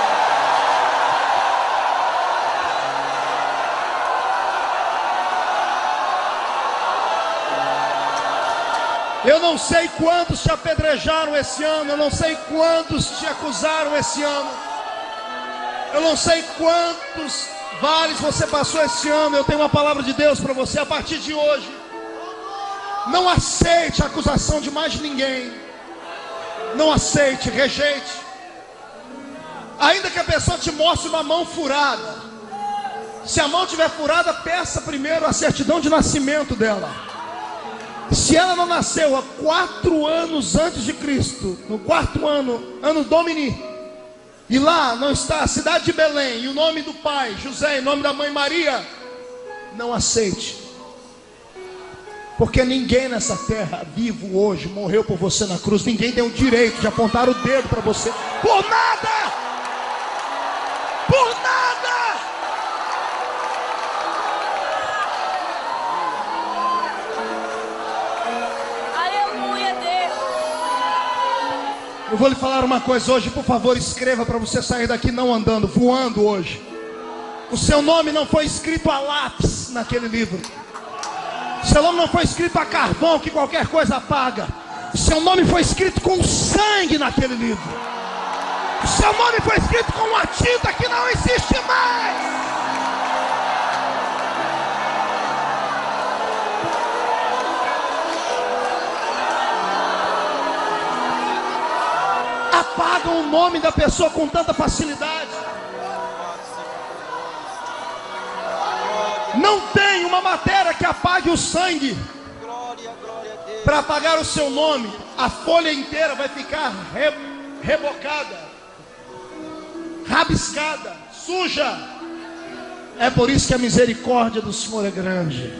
Eu não sei quantos te apedrejaram esse ano, eu não sei quantos te acusaram esse ano, eu não sei quantos vales você passou esse ano. Eu tenho uma palavra de Deus para você a partir de hoje. Não aceite a acusação de mais ninguém. Não aceite, rejeite. Ainda que a pessoa te mostre uma mão furada, se a mão estiver furada, peça primeiro a certidão de nascimento dela. Se ela não nasceu há 4 anos antes de Cristo, no 4º ano, ano Domini, e lá não está a cidade de Belém, e o nome do pai, José, e o nome da mãe, Maria, não aceite. Porque ninguém nessa terra, vivo hoje, morreu por você na cruz. Ninguém tem o direito de apontar o dedo para você. Por nada! Por nada! Aleluia, Deus. Eu vou lhe falar uma coisa hoje, por favor, escreva para você sair daqui não andando, voando hoje. O seu nome não foi escrito a lápis naquele livro. Seu nome não foi escrito a carvão que qualquer coisa apaga. Seu nome foi escrito com sangue naquele livro. Seu nome foi escrito com uma tinta que não existe mais. Apagam o nome da pessoa com tanta facilidade. Não tem uma matéria que apague o sangue. Para apagar o seu nome, a folha inteira vai ficar rebocada, rabiscada, suja. É por isso que a misericórdia do Senhor é grande.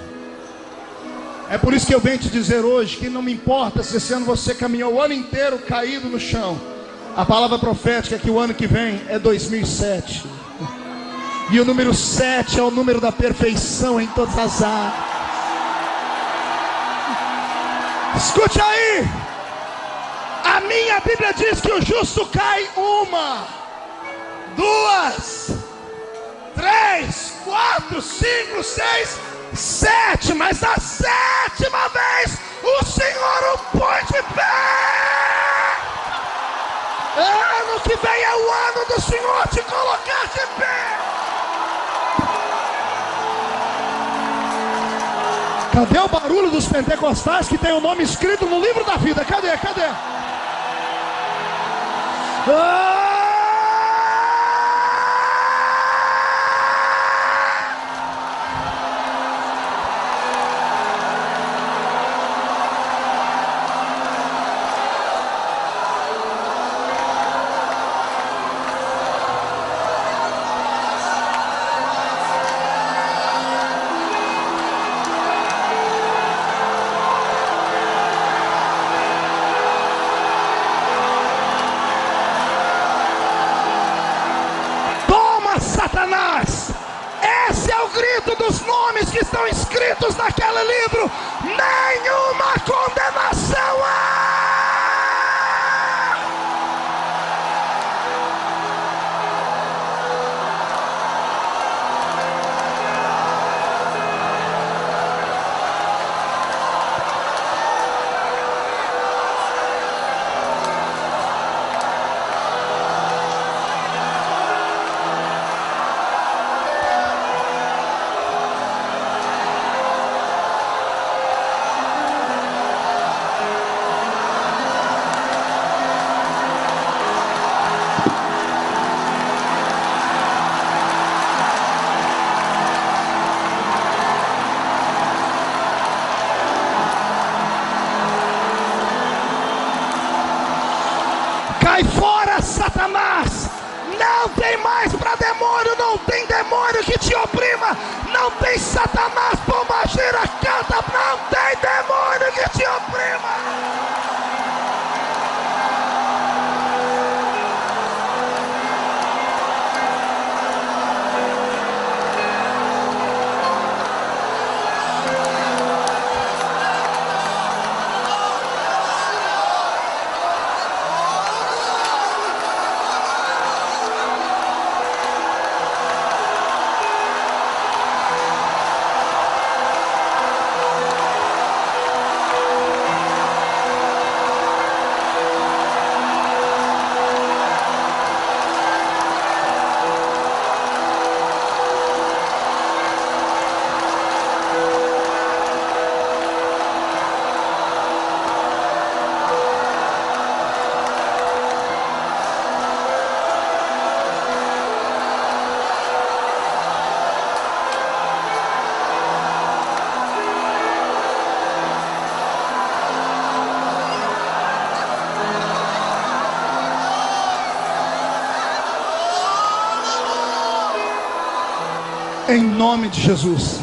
É por isso que eu venho te dizer hoje que não me importa se esse ano você caminhou o ano inteiro caído no chão. A palavra profética é que o ano que vem é 2007. E o número 7 é o número da perfeição em todas as áreas. Escute aí. A minha Bíblia diz que o justo cai 1, 2, 3, 4, 5, 6, 7. Mas na 7ª vez o Senhor o põe de pé. Ano que vem é o ano do Senhor te colocar de pé. Cadê o barulho dos pentecostais que tem o nome escrito no livro da vida? Cadê? Satanás, esse é o grito dos nomes que estão escritos naquele livro. Nenhuma condenação há. Cai fora, Satanás! Não tem mais para demônio, não tem demônio que te oprima, não tem Satanás, pombagira, canta, não tem demônio que te oprima. Em nome de Jesus.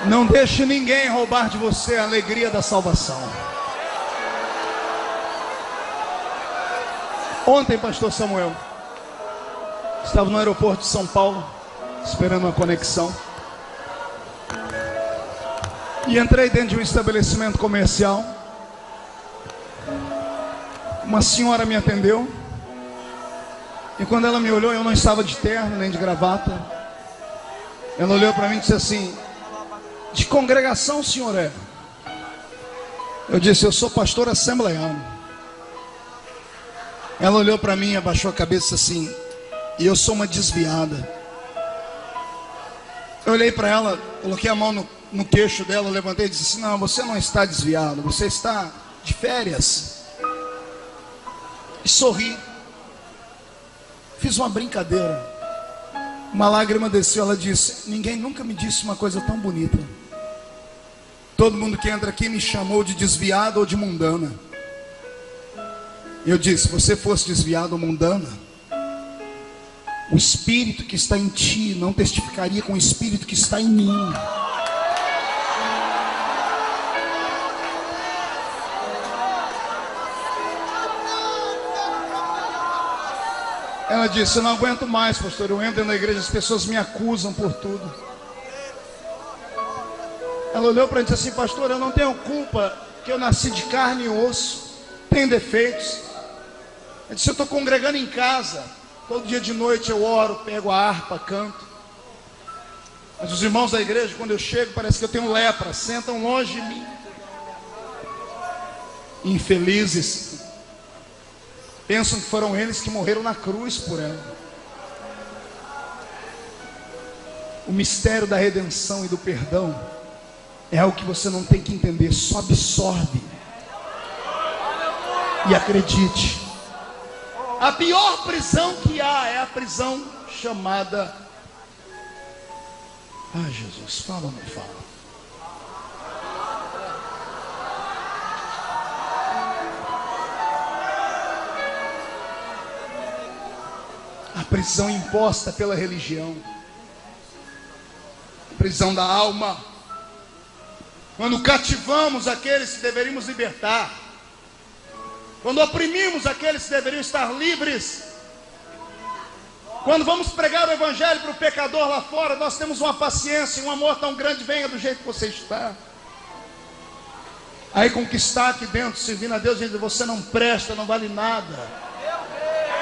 Não deixe ninguém roubar de você a alegria da salvação. Ontem, pastor Samuel, estava no aeroporto de São Paulo, esperando uma conexão. E entrei dentro de um estabelecimento comercial. Uma senhora me atendeu. E quando ela me olhou, eu não estava de terno nem de gravata. Ela olhou para mim e disse assim: de congregação o senhor é? Eu disse: eu sou pastor assembleiano. Ela olhou para mim, abaixou a cabeça assim: e eu sou uma desviada. Eu olhei para ela, coloquei a mão no queixo dela, levantei e disse assim: não, você não está desviado, você está de férias. E sorri. Fiz uma brincadeira. Uma lágrima desceu. Ela disse: ninguém nunca me disse uma coisa tão bonita. Todo mundo que entra aqui me chamou de desviado ou de mundana. Eu disse: se você fosse desviado ou mundana, o espírito que está em ti não testificaria com o espírito que está em mim. Ela disse: eu não aguento mais, pastor. Eu entro na igreja, as pessoas me acusam por tudo. Ela olhou para mim e disse assim: pastor, eu não tenho culpa, que eu nasci de carne e osso, tenho defeitos. Eu disse: eu estou congregando em casa, todo dia de noite eu oro, pego a harpa, canto. Mas os irmãos da igreja, quando eu chego, parece que eu tenho lepra, sentam longe de mim. Infelizes. Pensam que foram eles que morreram na cruz por ela. O mistério da redenção e do perdão é algo que você não tem que entender, só absorve. E acredite, a pior prisão que há é a prisão chamada... Ah, Jesus, fala ou não fala? A prisão imposta pela religião, a prisão da alma. Quando cativamos aqueles que deveríamos libertar, quando oprimimos aqueles que deveriam estar livres, quando vamos pregar o evangelho para o pecador lá fora, nós temos uma paciência e um amor tão grande: venha do jeito que você está. Aí conquistar aqui dentro, servindo a Deus, diz: você não presta, não vale nada,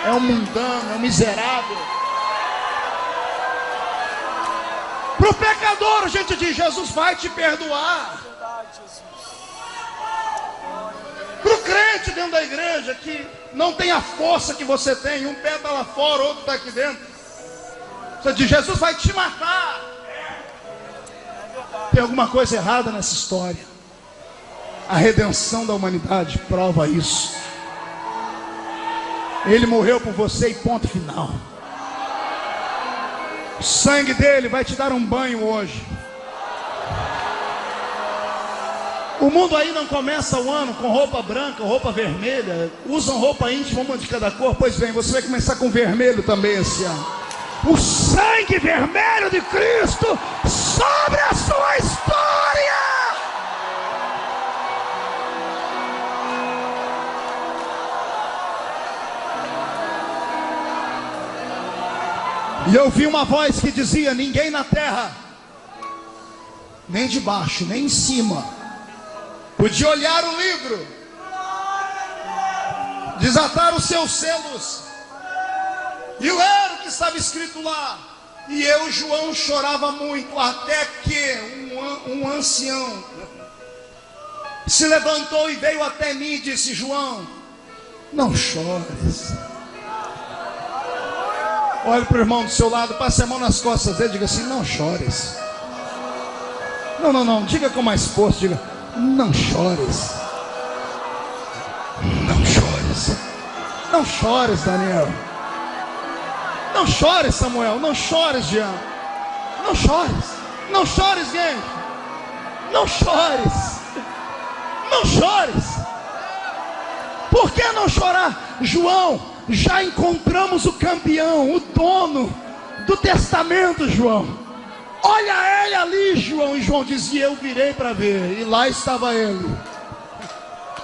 é um mundano, é um miserável. Para o pecador a gente diz: Jesus vai te perdoar. Para o crente dentro da igreja, que não tem a força que você tem, um pé está lá fora, outro está aqui dentro, você diz: Jesus vai te matar. Tem alguma coisa errada nessa história. A redenção da humanidade prova isso. Ele morreu por você e ponto final. O sangue dele vai te dar um banho hoje. O mundo aí não começa o ano com roupa branca, roupa vermelha. Usam roupa íntima, uma de cada cor. Pois bem, você vai começar com vermelho também esse ano. O sangue vermelho de Cristo sobre a sua história. E eu vi uma voz que dizia: ninguém na terra, nem de baixo, nem em cima, podia olhar o livro, desatar os seus selos e ler o que estava escrito lá. E eu, João, chorava muito, até que um ancião se levantou e veio até mim e disse: João, não chores. Olhe para o irmão do seu lado, passe a mão nas costas dele e diga assim: não chores. Não, diga com mais força, diga: não chores. Não chores. Não chores, Daniel. Não chores, Samuel. Não chores, Jean. Não chores. Não chores, gente. Não chores. Não chores. Por que não chorar? João, já encontramos o campeão, o dono do testamento, João. Olha ele ali, João. E João dizia: eu virei para ver, e lá estava ele.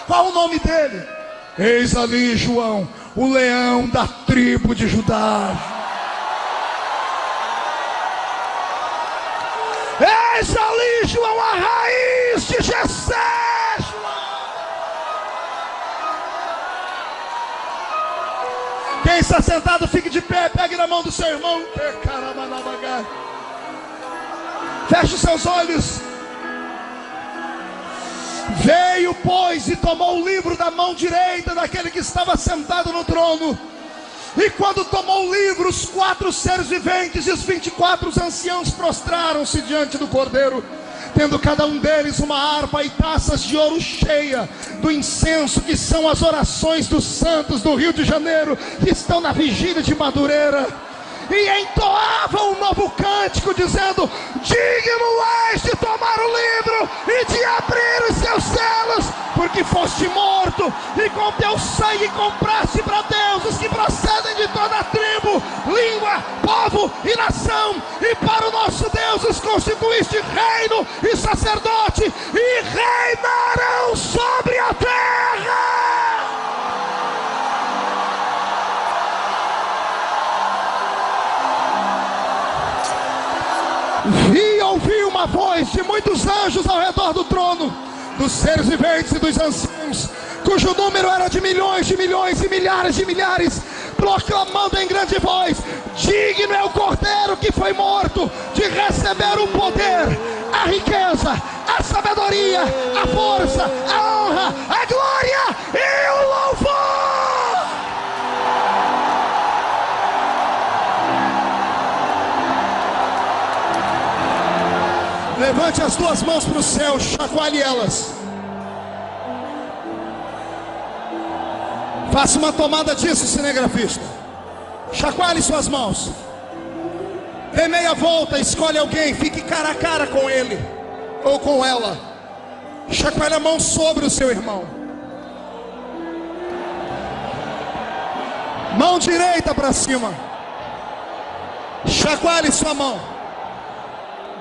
Qual o nome dele? Eis ali, João, o leão da tribo de Judá. Eis ali, João, a raiz de Jessé, João. Quem está sentado, fique de pé, pegue na mão do seu irmão. Feche os seus olhos. Veio, pois, e tomou o livro da mão direita daquele que estava sentado no trono. E quando tomou o livro, os 4 seres viventes e os 24 anciãos prostraram-se diante do Cordeiro, tendo cada um deles uma harpa e taças de ouro cheia do incenso, que são as orações dos santos do Rio de Janeiro, que estão na vigília de Madureira. E entoavam um novo cântico, dizendo: digno és de tomar o livro e de abrir os seus selos, porque foste morto, e com teu sangue compraste para Deus os que procedem de toda a tribo, língua, povo e nação, e para o nosso Deus os constituíste reino e sacerdote, e reinarão sobre a terra. E ouvi uma voz de muitos anjos ao redor do trono, dos seres viventes e dos anciãos, cujo número era de milhões e milhares de milhares, proclamando em grande voz: digno é o Cordeiro que foi morto de receber o poder, a riqueza, a sabedoria, a força, a honra, a glória e o louvor. Levante as duas mãos para o céu, chacoalhe elas. Faça uma tomada disso, cinegrafista. Chacoalhe suas mãos. Dê meia volta, escolhe alguém, fique cara a cara com ele ou com ela. Chacoalhe a mão sobre o seu irmão. Mão direita para cima. Chacoalhe sua mão.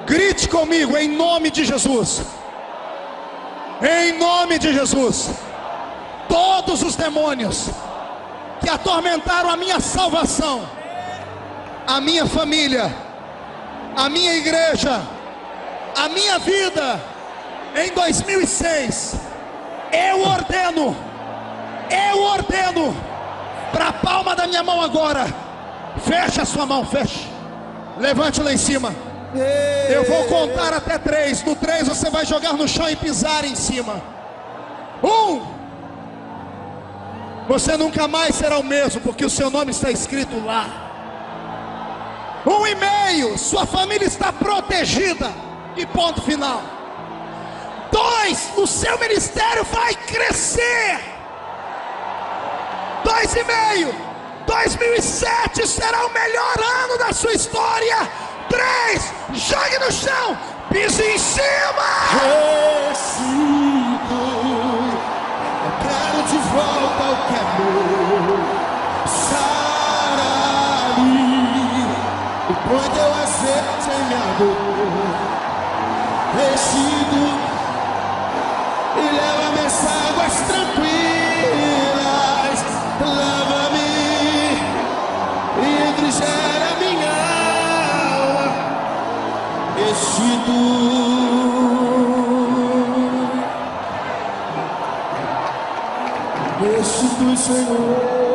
Grite comigo: em nome de Jesus. Em nome de Jesus. Todos os demônios que atormentaram a minha salvação, a minha família, a minha igreja, a minha vida em 2006, eu ordeno para a palma da minha mão agora. Feche a sua mão, feche. Levante lá em cima. Eu vou contar até 3. No 3 você vai jogar no chão e pisar em cima. 1. Você nunca mais será o mesmo, porque o seu nome está escrito lá. 1,5. Sua família está protegida. E ponto final. 2. O seu ministério vai crescer. 2,5. 2007 será o melhor ano da sua história. 3, jogue no chão, pise em cima. Ressuscito, eu quero de volta o que é meu. Sara-me, e põe teu azeite em minha dor. Ressuscito e leva-me às águas tranquilas. Lava-me e refrigera minha alma. Restitui, Senhor.